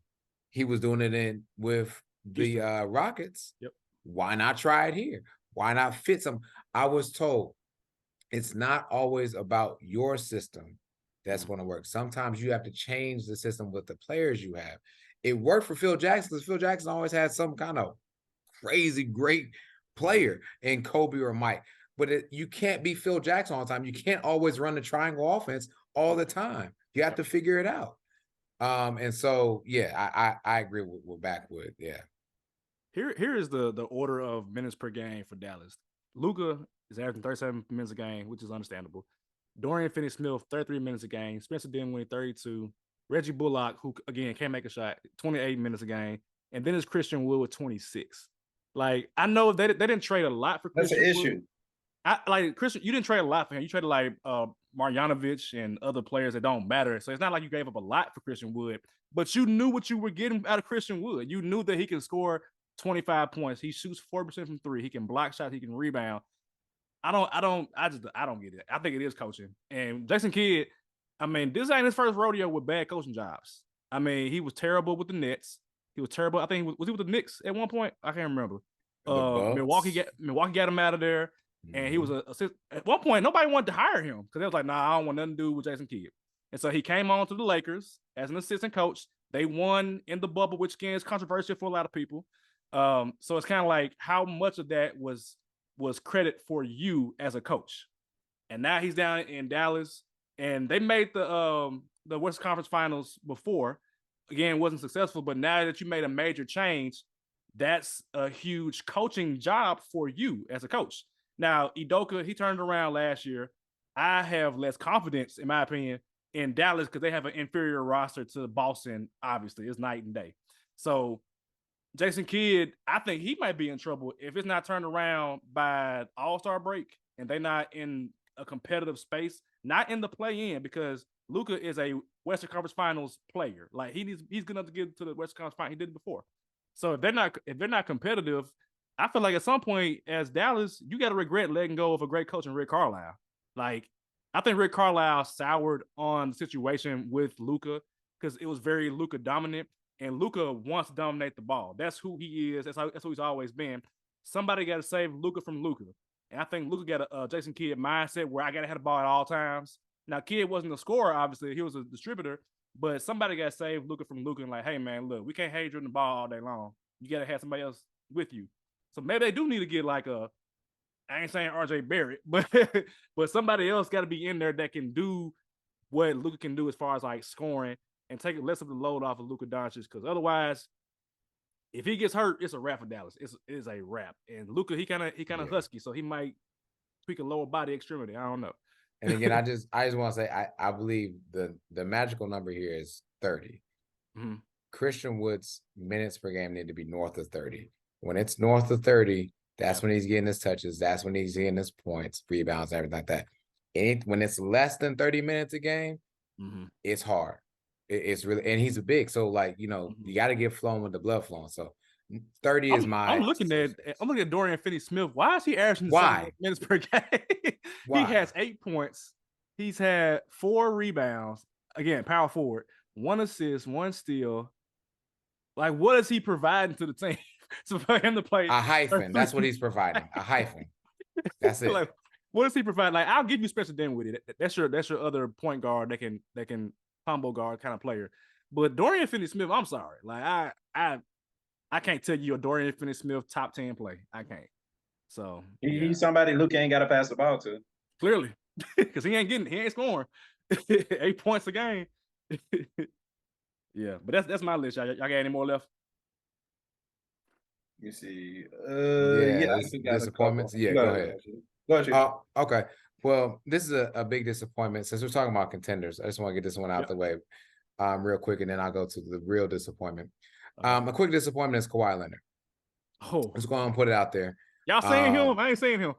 He was doing it with the Rockets. Yep. Why not try it here? Why not fit some? I was told it's not always about your system that's going to work. Sometimes you have to change the system with the players you have. It worked for Phil Jackson because Phil Jackson always had some kind of crazy great player in Kobe or Mike. But you can't be Phil Jackson all the time. You can't always run the triangle offense all the time. You have to figure it out. And so, yeah, I agree with Backwood. Yeah. Here is the order of minutes per game for Dallas. Luka is averaging 37 minutes a game, which is understandable. Dorian Finney-Smith, 33 minutes a game. Spencer Dinwiddie, 32. Reggie Bullock, who again can't make a shot, 28 minutes a game. And then it's Christian Wood with 26. Like, I know they didn't trade a lot for Christian Wood. That's an issue. Christian, you didn't trade a lot for him. You traded like Marjanovic and other players that don't matter. So it's not like you gave up a lot for Christian Wood, but you knew what you were getting out of Christian Wood. You knew that he can score 25 points. He shoots 4% from three. He can block shots. He can rebound. I don't get it. I think it is coaching. And Jason Kidd, I mean, this ain't his first rodeo with bad coaching jobs. I mean, he was terrible with the Nets. He was terrible. I think was he with the Knicks at one point? I can't remember. Milwaukee got him out of there. And he was at one point, nobody wanted to hire him because they was like, nah, I don't want nothing to do with Jason Kidd. And so he came on to the Lakers as an assistant coach. They won in the bubble, which again is controversial for a lot of people. So it's kind of like how much of that was credit for you as a coach. And now he's down in Dallas, and they made the Western Conference Finals before. Again, wasn't successful, but now that you made a major change, that's a huge coaching job for you as a coach. Now, Udoka, he turned around last year. I have less confidence, in my opinion, in Dallas because they have an inferior roster to Boston. Obviously, it's night and day. So Jason Kidd, I think he might be in trouble if it's not turned around by All-Star break and they're not in a competitive space, not in the play-in, because Luka is a Western Conference Finals player. Like he's good enough to get to the Western Conference Finals. He did it before. So if they're not competitive, I feel like at some point as Dallas, you got to regret letting go of a great coach in Rick Carlisle. Like, I think Rick Carlisle soured on the situation with Luka because it was very Luka dominant, and Luka wants to dominate the ball. That's who he is. That's who he's always been. Somebody got to save Luka from Luka, and I think Luka got a Jason Kidd mindset where I got to have the ball at all times. Now, Kidd wasn't a scorer, obviously. He was a distributor, but somebody got to save Luka from Luka and like, hey, man, look, we can't have you dribbling the ball all day long. You got to have somebody else with you. So maybe they do need to get like I ain't saying RJ Barrett, but somebody else got to be in there that can do what Luka can do as far as like scoring and take less of the load off of Luka Doncic. Because otherwise, if he gets hurt, it's a wrap for Dallas. It is a wrap. And Luka, he kind of husky, so he might tweak a lower body extremity. I don't know. And again, I just want to say I believe the magical number here is 30. Mm-hmm. Christian Wood's minutes per game need to be north of 30. When it's north of 30, that's when he's getting his touches. That's when he's getting his points, rebounds, everything like that. When it's less than 30 minutes a game, it's hard. It's really, and he's a big, so like, you know, you got to get flowing with the blood flowing. So 30 is my. I'm looking at Dorian Finney-Smith. Why is he averaging the same minutes per game? He has 8 points. He's had 4 rebounds. Again, power forward, 1 assist, 1 steal. Like, what is he providing to the team? So for him to play a hyphen, that's what he's providing. A hyphen. That's it. Like, what does he provide? Like, I'll give you Spencer Dinwiddie. That's your other point guard that can combo guard kind of player. But Dorian Finney-Smith, I'm sorry. Like I can't tell you a Dorian Finney-Smith top 10 play. I can't. So he's somebody Luka ain't got to pass the ball to. Clearly, because he ain't scoring 8 points a game. Yeah, but that's my list. Y'all got any more left? You see, disappointments. Yeah, go ahead. Go ahead. Okay. Well, this is a big disappointment. Since we're talking about contenders, I just want to get this one out the way real quick, and then I'll go to the real disappointment. A quick disappointment is Kawhi Leonard. Oh, Let's go and put it out there. y'all seeing him? I ain't seeing him.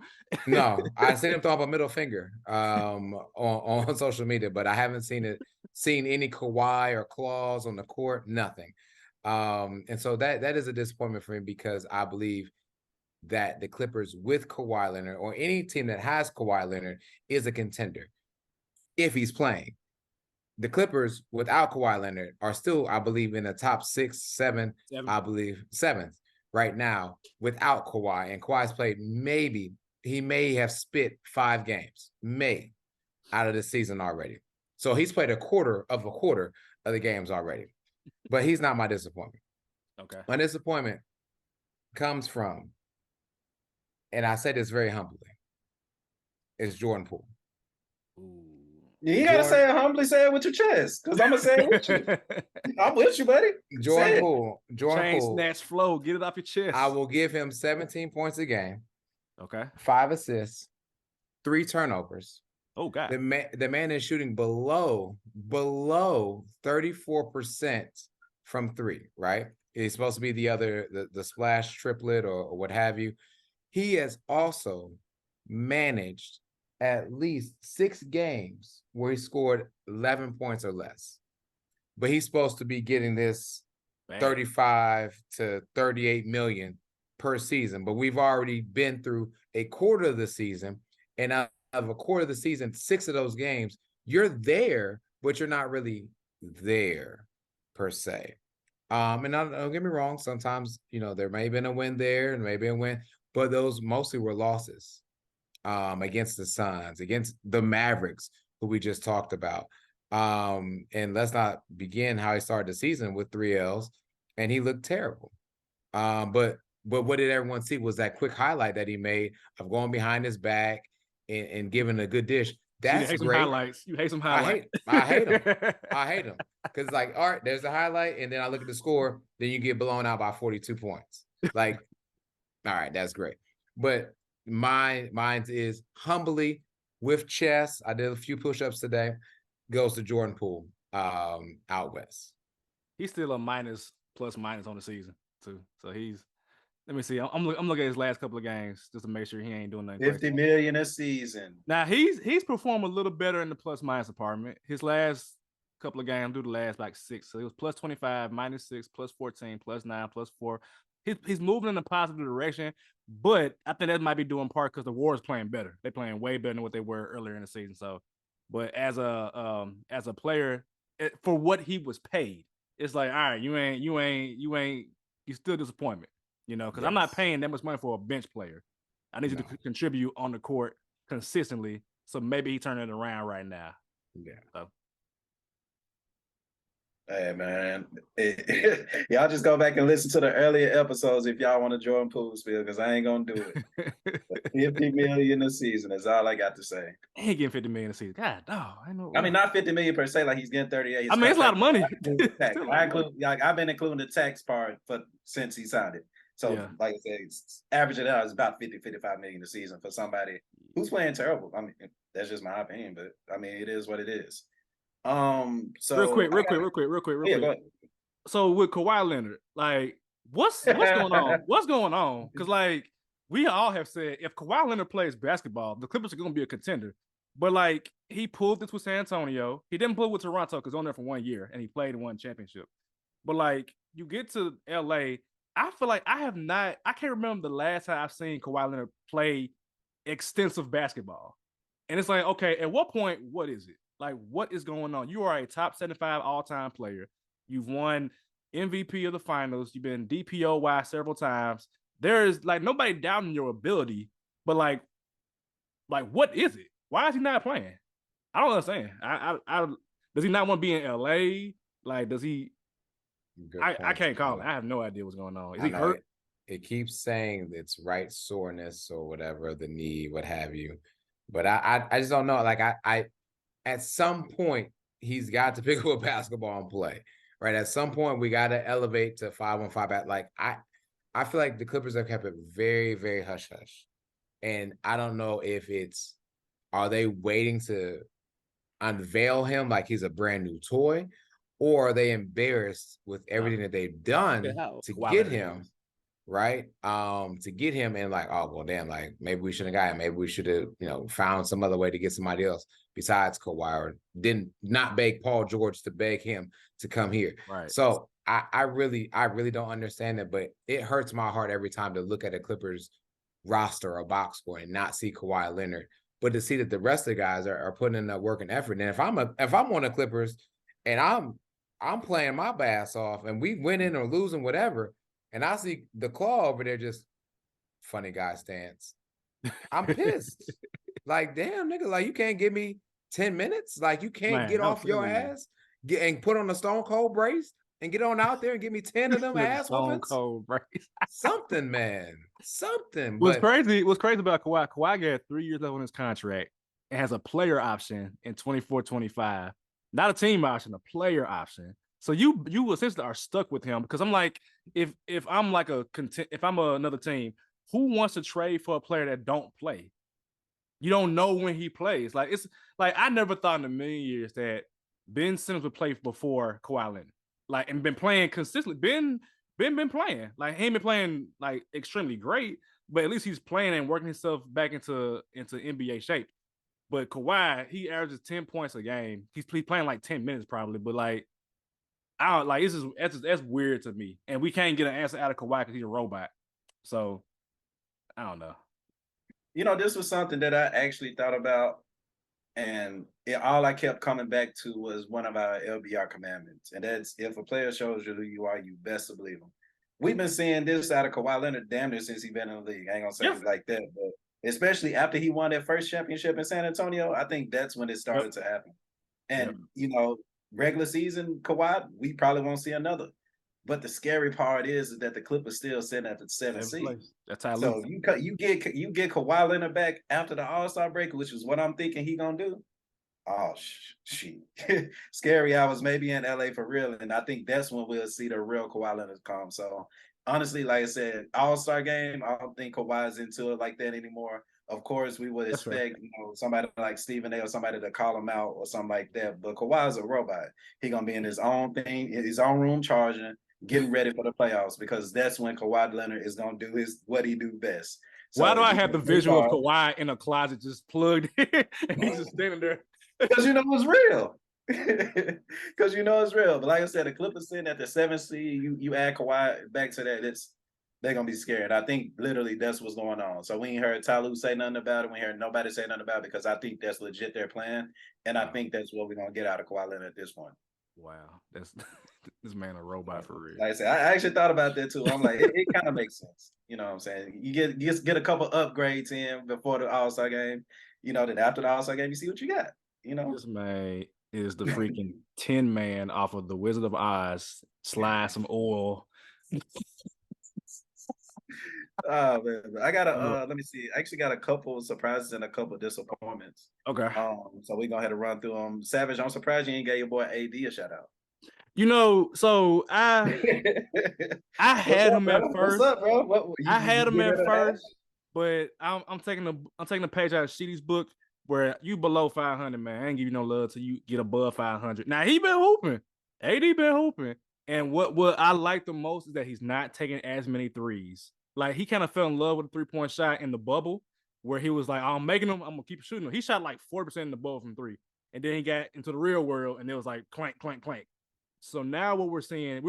No, I seen him throw up a middle finger on social media, but I haven't seen any Kawhi or claws on the court, nothing. And so that is a disappointment for me because I believe that the Clippers with Kawhi Leonard or any team that has Kawhi Leonard is a contender if he's playing. The Clippers without Kawhi Leonard are still, I believe, in the top 6, 7, I believe 7th right now without Kawhi. And Kawhi's played he may have spit 5 games, out of the season already. So he's played a quarter of the games already. But he's not my disappointment. Okay. My disappointment comes from, and I say this very humbly, is Jordan Poole. You gotta say it humbly, say it with your chest, because I'm gonna say it with you. I'm with you, buddy. Jordan Poole. Chain snatch flow. Get it off your chest. I will give him 17 points a game. Okay. 5 assists, 3 turnovers. Oh God. The man is shooting below 34% from 3, right? He's supposed to be the splash triplet or what have you. He has also managed at least 6 games where he scored 11 points or less. But he's supposed to be getting this 35 to 38 million per season. But we've already been through a quarter of the season. And out of a quarter of the season, 6 of those games, you're there, but you're not really there per se. And don't get me wrong, sometimes, there may have been a win there and maybe a win, but those mostly were losses against the Suns, against the Mavericks, who we just talked about. And let's not begin how he started the season with 3 L's, and he looked terrible. But what did everyone see was that quick highlight that he made of going behind his back and giving a good dish. That's great. You hate some highlights. I hate them. I hate them. Because like, all right, there's the highlight, and then I look at the score, then you get blown out by 42 points. Like, all right, that's great. But mine is humbly with chess. I did a few push-ups today. Goes to Jordan Poole out west. He's still a plus minus on the season too. So let me see. I'm looking at his last couple of games just to make sure he ain't doing nothing. 50 million a season. Now he's performed a little better in the plus minus department. His last couple of games, do the last like 6. So he was plus 25, minus 6, plus 14, plus 9, plus 4. He's moving in a positive direction, but I think that might be doing part because the Warriors playing better. They're playing way better than what they were earlier in the season. So, but as a player, for what he was paid, it's like, all right, you still disappointment, because yes. I'm not paying that much money for a bench player. I need you to contribute on the court consistently. So maybe he turned it around right now. Yeah. So. Hey man, y'all just go back and listen to the earlier episodes if y'all want to Jordan Poole spiel, because I ain't gonna do it. 50 million a season is all I got to say. He ain't getting 50 million a season. God, no, I mean, not 50 million per se, like he's getting 38. I mean, it's a lot of money. I've been including the tax part since he signed it. So, like I said, average it out is about 50, 55 million a season for somebody who's playing terrible. I mean, that's just my opinion, but I mean, it is what it is. So real quick. Go ahead. So with Kawhi Leonard, like, what's going on? What's going on? Because like we all have said, if Kawhi Leonard plays basketball, the Clippers are going to be a contender. But like he pulled this with San Antonio, he didn't pull it with Toronto because on there for 1 year and he played and won championship. But like you get to LA, I feel like I can't remember the last time I've seen Kawhi Leonard play extensive basketball. And it's like, okay, at what point, what is it? Like, what is going on? You are a top 75 all-time player. You've won MVP of the finals. You've been DPOY several times. There is like nobody doubting your ability, but like what is it? Why is he not playing? I don't understand. I does he not want to be in LA? Like, does he? I can't call it. I have no idea what's going on. Is he hurt? It keeps saying it's right soreness or whatever, the knee, what have you. But I just don't know. Like I at some point, he's got to pick up a basketball and play, right? At some point, we got to elevate to 5-on-5. Like, I feel like the Clippers have kept it very, very hush-hush. And I don't know if it's Are they waiting to unveil him like he's a brand new toy? Or are they embarrassed with everything that they've done to get him, right? To get him and like, oh, well, damn, like maybe we shouldn't have got him. Maybe we should have, found some other way to get somebody else besides Kawhi, or didn't not beg Paul George to beg him to come here. Right. So I really don't understand it, but it hurts my heart every time to look at a Clippers roster or box score and not see Kawhi Leonard, but to see that the rest of the guys are putting in that work and effort. And if I'm on the Clippers and I'm playing my ass off and we winning or losing, whatever, and I see the Claw over there just funny guy stance, I'm pissed. Like, damn, nigga, like you can't give me 10 minutes? Like you can't get off your ass and put on a Stone Cold brace and get on out there and give me 10 of them ass Stone Cold brace. Something, man. Something. What's crazy about Kawhi? Kawhi got 3 years left on his contract and has a player option in 24-25. Not a team option, a player option. So you essentially are stuck with him, because I'm like, if I'm like if I'm another team, who wants to trade for a player that don't play? You don't know when he plays. Like, it's like I never thought in a million years that Ben Simmons would play before Kawhi Leonard. Like, and been playing consistently. Ben been playing. Like, he ain't been playing like extremely great, but at least he's playing and working himself back into NBA shape. But Kawhi, he averages 10 points a game. He's playing like 10 minutes probably, but like, I don't like, that's weird to me. And we can't get an answer out of Kawhi because he's a robot. So I don't know. This was something that I actually thought about, and all I kept coming back to was one of our LBR commandments, and that's, if a player shows you who you are, you best to believe him. We've been seeing this out of Kawhi Leonard damn near since he's been in the league. I ain't gonna say it like that, but especially after he won that first championship in San Antonio, I think that's when it started to happen. And regular season Kawhi, we probably won't see another. But the scary part is that the Clippers still sitting at the 7th seed. That's how. So you get Kawhi Leonard back after the All-Star break, which is what I'm thinking he gonna do. Oh shit! Scary hours maybe in LA for real, and I think that's when we'll see the real Kawhi Leonard come. So honestly, like I said, All-Star game, I don't think Kawhi's into it like that anymore. Of course, we would expect somebody like Stephen A. or somebody to call him out or something like that. But Kawhi's a robot. He gonna be in his own thing, in his own room, charging, getting ready for the playoffs, because that's when Kawhi Leonard is gonna do what he do best. So why do I have the visual of Kawhi in a closet just plugged in and he's just standing there? Because it's real. Because it's real. But like I said, the Clippers sitting at the 7th seed, you add Kawhi back to that, they're gonna be scared. I think literally that's what's going on. So we ain't heard Ty Lue say nothing about it. We ain't heard nobody say nothing about it, because I think that's legit their plan. And I think that's what we're gonna get out of Kawhi Leonard at this point. Wow, that's this man a robot for real. Like I said, I actually thought about that too. I'm like, it kind of makes sense. You know what I'm saying? You get a couple upgrades in before the All-Star game. Then after the All-Star game, you see what you got. This man is the freaking Tin Man off of The Wizard of Oz. Slide some oil. Oh man, I got let me see. I actually got a couple surprises and a couple disappointments. Okay. So we're gonna have to run through them. Savage, I'm surprised you ain't gave your boy AD a shout out. So I had him at first. What's up, bro? I had him at first, but I'm taking the page out of Sheedy's book, where you below 500, man. I ain't give you no love till you get above 500. Now he been hooping. AD been hooping. And what I like the most is that he's not taking as many threes. Like, he kind of fell in love with the 3-point shot in the bubble, where he was like, I'm making them, I'm going to keep shooting them. He shot like 40% in the bubble from 3. And then he got into the real world, and it was like clank, clank, clank. So now what we're seeing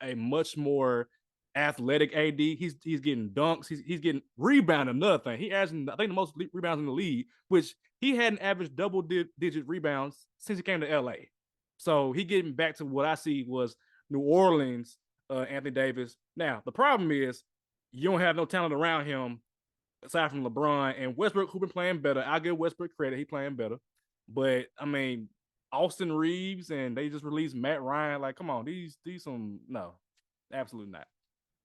a much more athletic AD. He's getting dunks. He's getting rebounding. Another thing, he has, I think, the most rebounds in the league, which he hadn't averaged double-digit rebounds since he came to LA. So he getting back to what I see was New Orleans, Anthony Davis. Now, the problem is you don't have no talent around him aside from LeBron and Westbrook, who been playing better. I'll give Westbrook credit. He playing better. But, I mean, Austin Reeves, and they just released Matt Ryan. Like, come on, these no, absolutely not.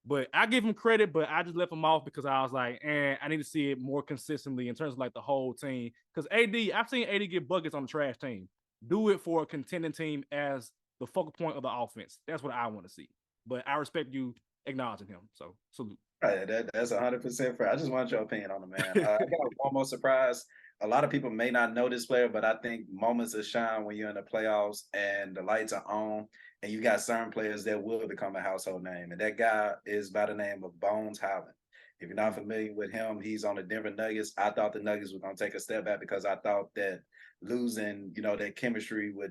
But I give him credit, but I just left him off because I was like, I need to see it more consistently in terms of like the whole team. Because I've seen AD get buckets on the trash team. Do it for a contending team as the focal point of the offense. That's what I want to see. But I respect you acknowledging him. So salute. Right, that's 100% fair. I just want your opinion on the man. I got one more surprise. a lot of people may not know this player, but I think moments of shine when you're in the playoffs and the lights are on, and you got certain players that will become a household name. And that guy is by the name of Bones Highland. If you're not familiar with him, he's on the Denver Nuggets. I thought the Nuggets were going to take a step back because I thought that losing, that chemistry with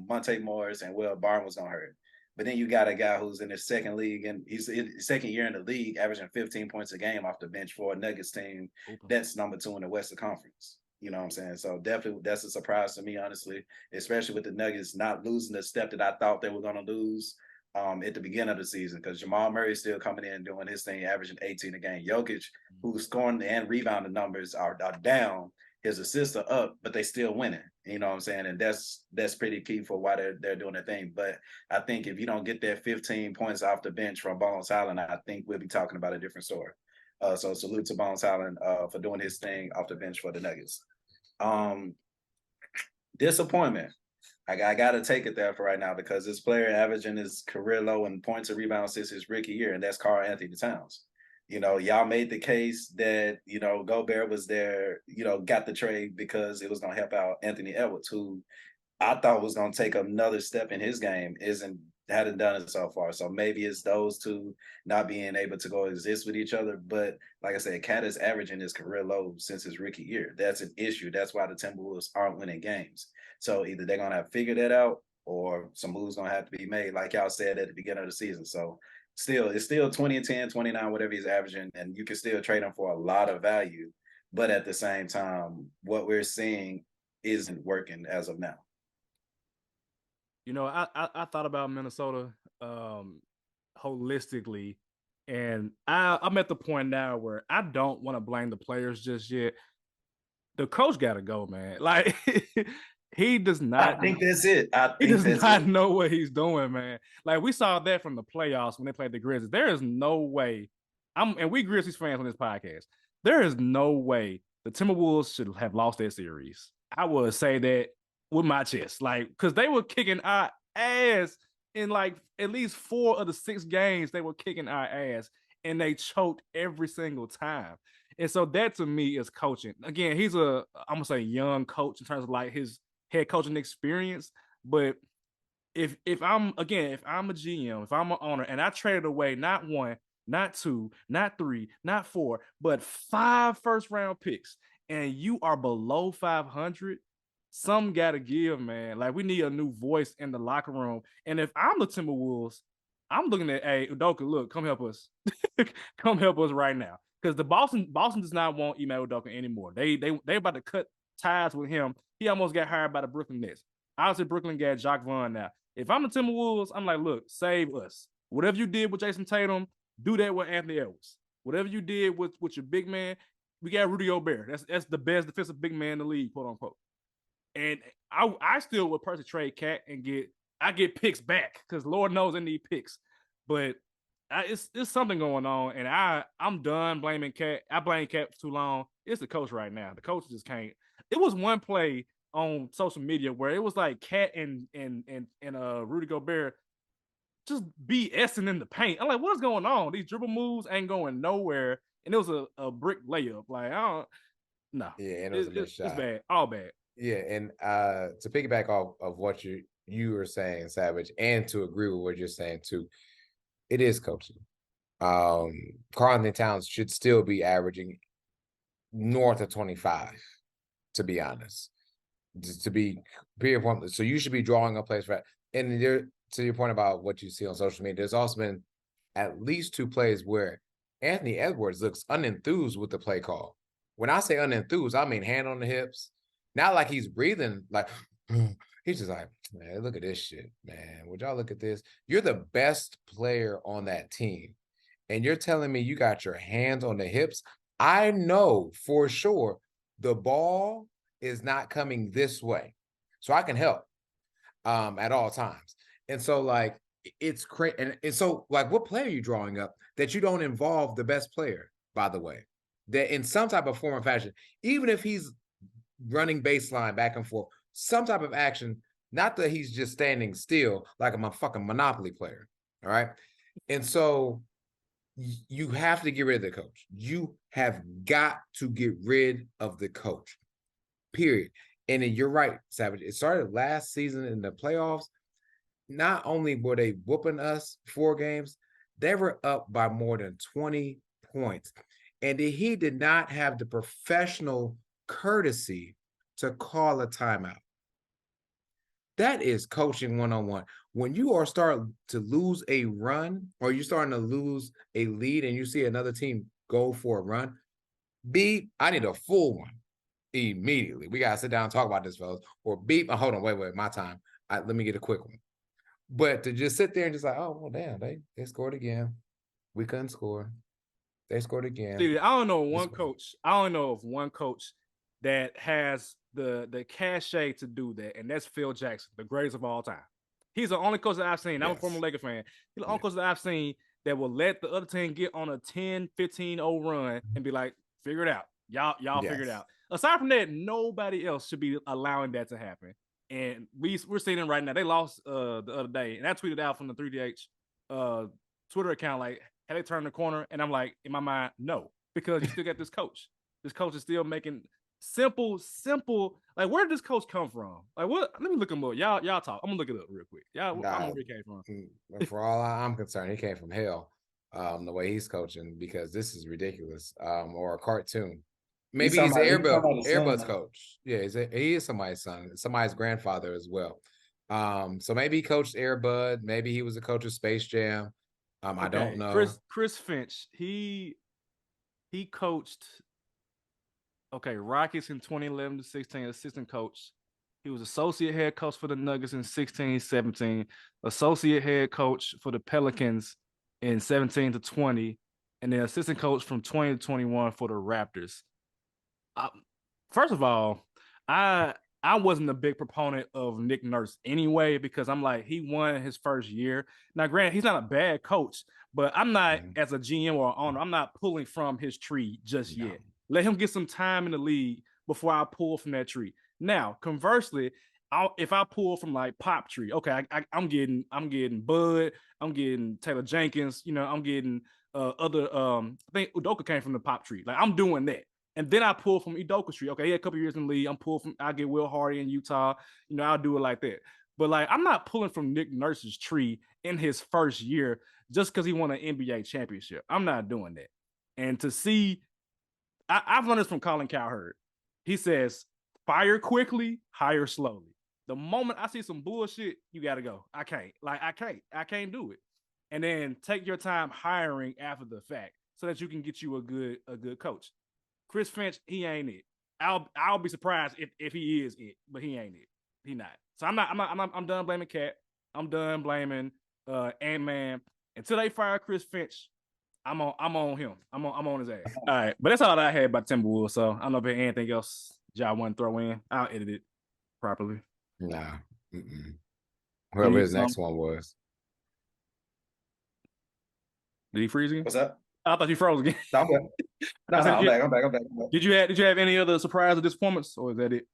Monte Morris and Will Barton was going to hurt. But then you got a guy who's in his second league, and he's in his second year in the league, averaging 15 points a game off the bench for a Nuggets team that's number 2 in the Western Conference. You know what I'm saying? So definitely that's a surprise to me, honestly, especially with the Nuggets not losing the step that I thought they were going to lose at the beginning of the season, because Jamal Murray is still coming in doing his thing, averaging 18 a game. Jokic, who's scoring and rebounding numbers are down, his assists are up, but they still winning. You know what I'm saying? And that's pretty key for why they're doing their thing. But I think if you don't get that 15 points off the bench from Bones Highland, I think we'll be talking about a different story. So salute to Bones Highland for doing his thing off the bench for the Nuggets. Disappointment. I got to take it there for right now, because this player averaging his career low in points and rebounds since his rookie year, and that's Karl-Anthony Towns. Y'all made the case that, Gobert was there, got the trade because it was going to help out Anthony Edwards, who I thought was going to take another step in his game, hadn't done it so far. So maybe it's those two not being able to coexist with each other. But like I said, Cat is averaging his career low since his rookie year. That's an issue. That's why the Timberwolves aren't winning games. So either they're going to have to figure that out, or some moves going to have to be made, like y'all said at the beginning of the season. So it's still 20 and 10, 29, whatever he's averaging, and you can still trade him for a lot of value. But at the same time, what we're seeing isn't working as of now. I thought about Minnesota holistically, and I'm at the point now where I don't want to blame the players just yet. The coach got to go, man. Like, he does not. I think that's it. He does not know what he's doing, man. Like, we saw that from the playoffs when they played the Grizzlies. There is no way. And we Grizzlies fans on this podcast. There is no way the Timberwolves should have lost that series. I would say that with my chest, like, because they were kicking our ass in like at least 4 of the 6 games. They were kicking our ass, and they choked every single time. And so that to me is coaching. Again, he's I'm gonna say young coach in terms of like his head coaching experience. But if I'm a GM, if I'm an owner, and I traded away not 1, not 2, not 3, not 4, but 5 first-round picks, and you are below 500, some gotta give, man. Like, we need a new voice in the locker room. And if I'm the Timberwolves, I'm looking at, hey, Udoka, look, come help us. Come help us right now. Because the Boston does not want Ime Udoka anymore. They about to cut ties with him. He almost got hired by the Brooklyn Nets. Obviously, Brooklyn got Jacques Vaughn now. If I'm the Timberwolves, I'm like, look, save us. Whatever you did with Jason Tatum, do that with Anthony Edwards. Whatever you did with your big man, we got Rudy Gobert. That's the best defensive big man in the league, quote unquote. And I still would personally trade Cat and get picks back, because Lord knows I need picks. But it's something going on, and I'm done blaming Cat. I blame Cat for too long. It's the coach right now. The coach just can't. It was one play on social media where it was like Cat and Rudy Gobert just BSing in the paint. I'm like, what's going on? These dribble moves ain't going nowhere, and it was a brick layup. Like, I don't. No. Yeah, and it was a missed shot. It's bad. All bad. Yeah, and to piggyback off of what you were saying, Savage, and to agree with what you're saying too, it is coaching. Karl-Anthony Towns should still be averaging north of 25, to be honest. To be period. So you should be drawing up plays for that. And there, to your point about what you see on social media, there's also been at least 2 plays where Anthony Edwards looks unenthused with the play call. When I say unenthused, I mean hand on the hips. Not like he's breathing, like he's just like, man, look at this shit, man. Would y'all look at this? You're the best player on that team, and you're telling me you got your hands on the hips? I know for sure the ball is not coming this way, so I can help at all times. And so, like, it's crazy. And so, like, what play are you drawing up that you don't involve the best player, by the way, that in some type of form or fashion, even if he's running baseline back and forth, some type of action, not that he's just standing still like I'm a fucking Monopoly player. All right. And so you have to get rid of the coach. You have got to get rid of the coach. period. And then you're right, Savage. It started last season in the playoffs. Not only were they whooping us 4 games, they were up by more than 20 points. And he did not have the professional courtesy to call a timeout. That is coaching 101. When you are starting to lose a run or you're starting to lose a lead and you see another team go for a run, I need a full one immediately. We got to sit down and talk about this, fellas. Or hold on, wait, my time. Let me get a quick one. But to just sit there and just like, oh, well, damn, they scored again. We couldn't score. They scored again. See, I don't know one coach. I don't know of one coach that has the cachet to do that, and that's Phil Jackson, the greatest of all time. He's the only coach that I've seen. I'm a former Laker fan. He's the only coach that I've seen that will let the other team get on a 10-15-0 run and be like, figure it out. Y'all figure it out. Aside from that, nobody else should be allowing that to happen. And we're seeing it right now. They lost the other day, and I tweeted out from the 3DH Twitter account like, had they turned the corner? And I'm like, in my mind, no, because you still got this coach. This coach is still making simple. Like, where did this coach come from? Like, what? Let me look him up. Y'all talk. I'm gonna look it up real quick. I don't know where he came from. For all I'm concerned, he came from hell. The way he's coaching, because this is ridiculous. Or a cartoon. Maybe he's Airbud's coach. Yeah, he is somebody's son, somebody's grandfather as well. So maybe he coached Airbud. Maybe he was a coach of Space Jam. I don't know. Chris Finch. He coached Rockets in 2011 to 16, assistant coach. He was associate head coach for the Nuggets in 16-17, associate head coach for the Pelicans in 17 to 20, and then assistant coach from 20 to 21 for the Raptors. First of all, I wasn't a big proponent of Nick Nurse anyway, because I'm like, he won his first year. Now, granted, he's not a bad coach, but I'm not, as a GM or owner, I'm not pulling from his tree just yet. Let him get some time in the league before I pull from that tree. Now, conversely, if I pull from like Pop Tree, okay, I'm getting Bud, I'm getting Taylor Jenkins, I'm getting other. I think Udoka came from the Pop Tree. Like, I'm doing that. And then I pull from Udoka's tree. Okay, he had a couple years in the league. I get Will Hardy in Utah. I'll do it like that. But like, I'm not pulling from Nick Nurse's tree in his first year just because he won an NBA championship. I'm not doing that. And to see, I've learned this from Colin Cowherd. He says, fire quickly, hire slowly. The moment I see some bullshit, you got to go. I can't do it. And then take your time hiring after the fact so that you can get you a good coach. Chris Finch, he ain't it. I'll be surprised if he is it, but he ain't it. He not. So I'm done blaming Cat. I'm done blaming Ant-Man. Until they fire Chris Finch, I'm on him. I'm on his ass. All right, but that's all I had about Timberwolves. So I don't know if there's anything else y'all want to throw in. I'll edit it properly. Nah. Whoever his next one was. Did he freeze again? What's up? I thought you froze again. No, I'm back. Did you have any other surprise or disappointments, or is that it?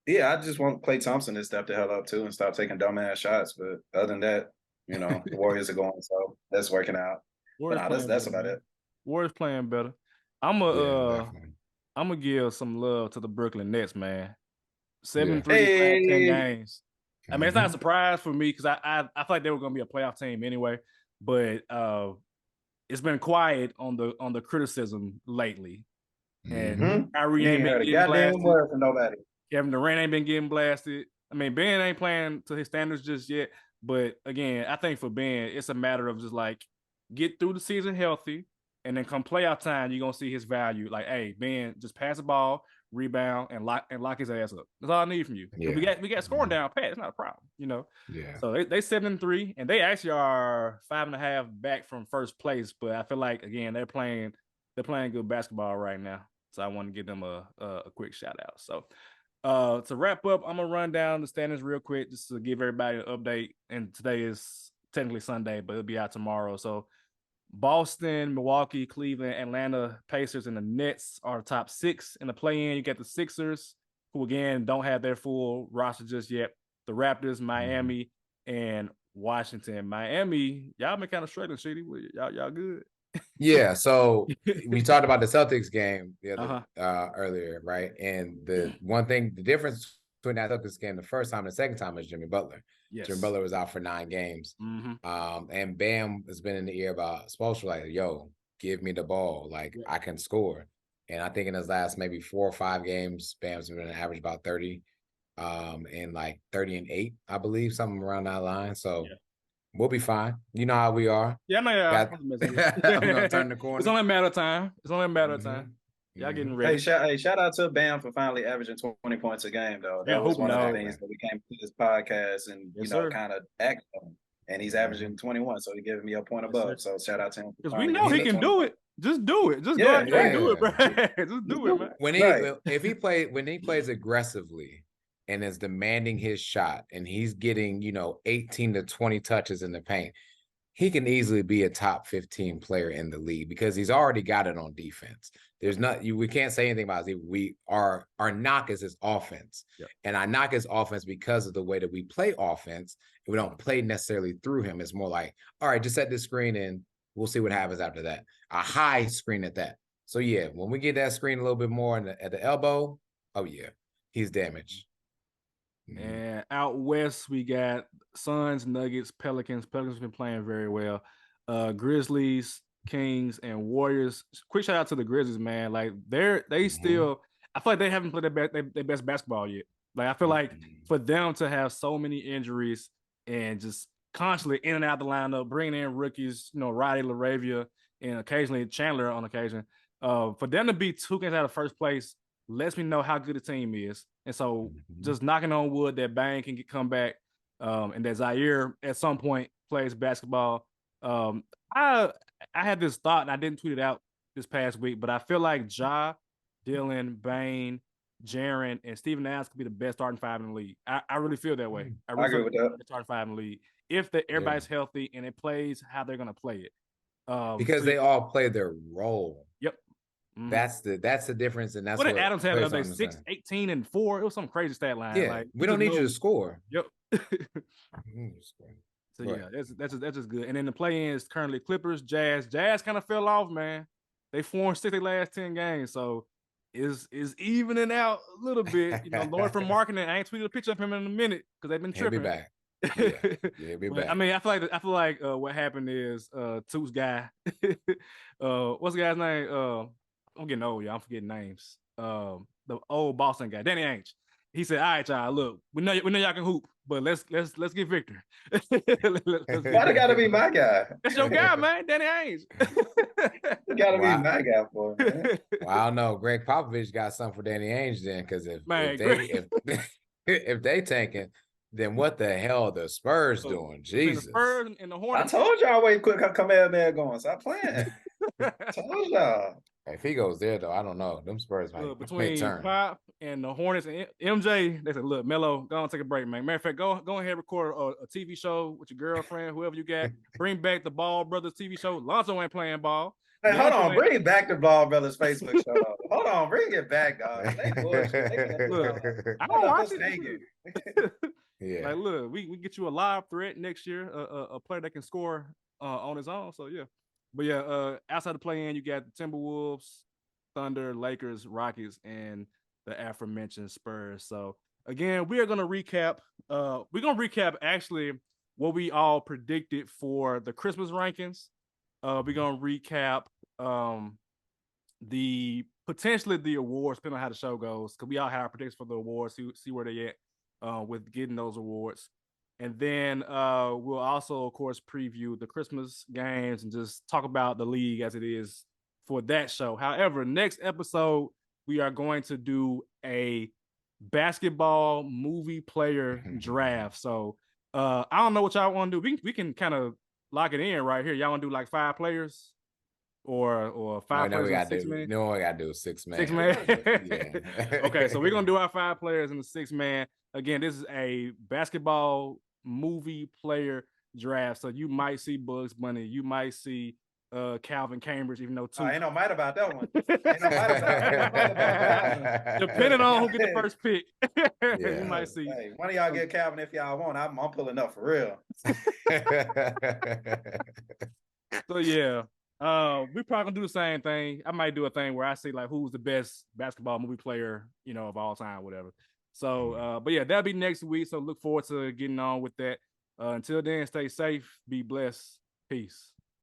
Yeah, I just want Klay Thompson to step the hell up too and stop taking dumbass shots. But other than that, the Warriors are going, so that's working out. That's about it. Warriors playing better. I'm gonna give some love to the Brooklyn Nets, man. 7-3 10 games. I mean, it's not a surprise for me because I feel like they were gonna be a playoff team anyway. But it's been quiet on the criticism lately. And Kyrie ain't been getting blasted. Word from nobody. Kevin Durant ain't been getting blasted. I mean, Ben ain't playing to his standards just yet. But again, I think for Ben, it's a matter of just like get through the season healthy, and then come playoff time, you're gonna see his value. Like, hey, Ben, just pass the ball, rebound, and lock his ass up. That's all I need from you. Yeah. We got scoring down pat. It's not a problem, Yeah. So they 7-3, and they actually are 5.5 back from first place. But I feel like again they're playing good basketball right now. So I want to give them a quick shout out. So to wrap up, I'm gonna run down the standings real quick just to give everybody an update. And today is technically Sunday, but it'll be out tomorrow. So Boston, Milwaukee, Cleveland, Atlanta, Pacers, and the Nets are top 6 in the play-in. You got the Sixers, who again don't have their full roster just yet. The Raptors, Miami, and Washington. Miami, y'all been kind of struggling, Shady. Y'all good? Yeah, so we talked about the Celtics game the other Uh-huh. earlier, right? And the one thing, the difference between that Celtics game the first time and the second time is Jimmy Butler. Jimmy Yes. Butler was out for 9 games. Mm-hmm. And Bam has been in the ear about Spoelstra, like, yo, give me the ball. Like, Yeah. I can score. And I think in his last maybe 4 or 5 games, Bam's been an average about 30, and like 30 and 8, I believe, something around that line. So Yeah. we'll be fine. You know how we are. Yeah, no, yeah. I'm gonna turn the corner. It's only a matter of time. It's only a matter of time. Mm-hmm. Y'all getting Mm-hmm. ready. Shout out to Bam for finally averaging 20 points a game, though. That Yeah, was hooping one of the dog. things that we came to this podcast and Yes, you know sir. kind of act on. And he's averaging 21, so he's giving me a point Yes, above. So shout out to him. for Because we finally know getting he to can 20 do it. Just do it. Just go Yeah, out there and do it, bro. yeah. Just do it, man. When he plays aggressively and is demanding his shot and he's getting, 18 to 20 touches in the paint, he can easily be a top 15 player in the league because he's already got it on defense. There's we can't say anything about it. Our knock is his offense. Yep. And I knock his offense because of the way that we play offense. We don't play necessarily through him. It's more like, all right, just set this screen and we'll see what happens after that. A high screen at that. So yeah, when we get that screen a little bit more at the elbow, oh yeah, he's damaged. And out west, we got Suns, Nuggets, Pelicans. Pelicans have been playing very well. Grizzlies, Kings, and Warriors. Quick shout out to the Grizzlies, man. Like they still, I feel like they haven't played their best basketball yet. Like I feel like for them to have so many injuries and just constantly in and out the lineup, bringing in rookies, Roddy LaRavia and occasionally Chandler on occasion, for them to be 2 games out of first place lets me know how good the team is. And so just knocking on wood that Bane can come back, and that Zaire at some point plays basketball. I had this thought and I didn't tweet it out this past week, but I feel like Ja, Dylan, Bane, Jaren, and Steven Adams could be the best starting 5 in the league. I really feel that way. I really agree with that. Starting 5 in the league. If everybody's healthy and it plays how they're gonna play it. Because they all play their role. Yep. Mm-hmm. That's the difference, and that's what did Adams have the other day? 6, 18, and 4. It was some crazy stat line. Yeah, like, we don't need you to score. Yep. So yeah, that's just good. And then the play-in is currently Clippers, Jazz. Jazz kind of fell off, man. They 4-6 their last 10 games, so is evening out a little bit. Lord from marketing. I ain't tweeted a picture of him in a minute because they've been tripping. He'll be back. Yeah, he'll be back. I mean, I feel like what happened is Toots guy. What's the guy's name? I'm getting old, y'all. I'm forgetting names. The old Boston guy, Danny Ainge. He said, "All right, y'all. Look, we know y'all can hoop, but let's get Victor." Why they gotta be my guy? That's your guy, man, Danny Ainge. You gotta be my guy for him, man. Well, I don't know. Greg Popovich got something for Danny Ainge then, because if they tanking, then what the hell are the Spurs doing? Jesus. The Spurs and the Hornets. I told y'all wait quick Kamehameha going. Stop playing. Told y'all. If he goes there, though, I don't know. Them Spurs might between turn. Pop and the Hornets and MJ, they said, "Look, Melo, go on, take a break, man. Matter of fact, go ahead, record a TV show with your girlfriend, whoever you got. Bring back the Ball Brothers TV show. Lonzo ain't playing ball. Hey, hold on, bring back the Ball Brothers Facebook show. Hold on, bring it back, guys. I don't watch it. Yeah. Like, look, we get you a live threat next year, a player that can score on his own. So yeah. But yeah, outside the play-in, you got the Timberwolves, Thunder, Lakers, Rockets, and the aforementioned Spurs. So again, we are going to recap. We're going to recap actually what we all predicted for the Christmas rankings. We're going to recap potentially the awards, depending on how the show goes, because we all have our predictions for the awards, see where they at with getting those awards. And then we'll also, of course, preview the Christmas games and just talk about the league as it is for that show. However, next episode, we are going to do a basketball movie player draft. So I don't know what y'all want to do. We can kind of lock it in right here. Y'all want to do like 5 players or 5 players in 6 man? No, I got to do 6 man. 6 man? Yeah. Okay, so we're going to do our 5 players in the 6 man. Again, this is a basketball movie player draft. So you might see Bugs Bunny. You might see Calvin Cambridge, even though ain't no might about that one. Ain't no might about that one. Depending on who get the first pick. Yeah. You might see. Hey, one of y'all get Calvin if y'all want. I'm pulling up for real. So yeah. We probably gonna do the same thing. I might do a thing where I say like who's the best basketball movie player, of all time, whatever. So, but yeah, that'll be next week. So look forward to getting on with that. Until then, stay safe, be blessed, peace.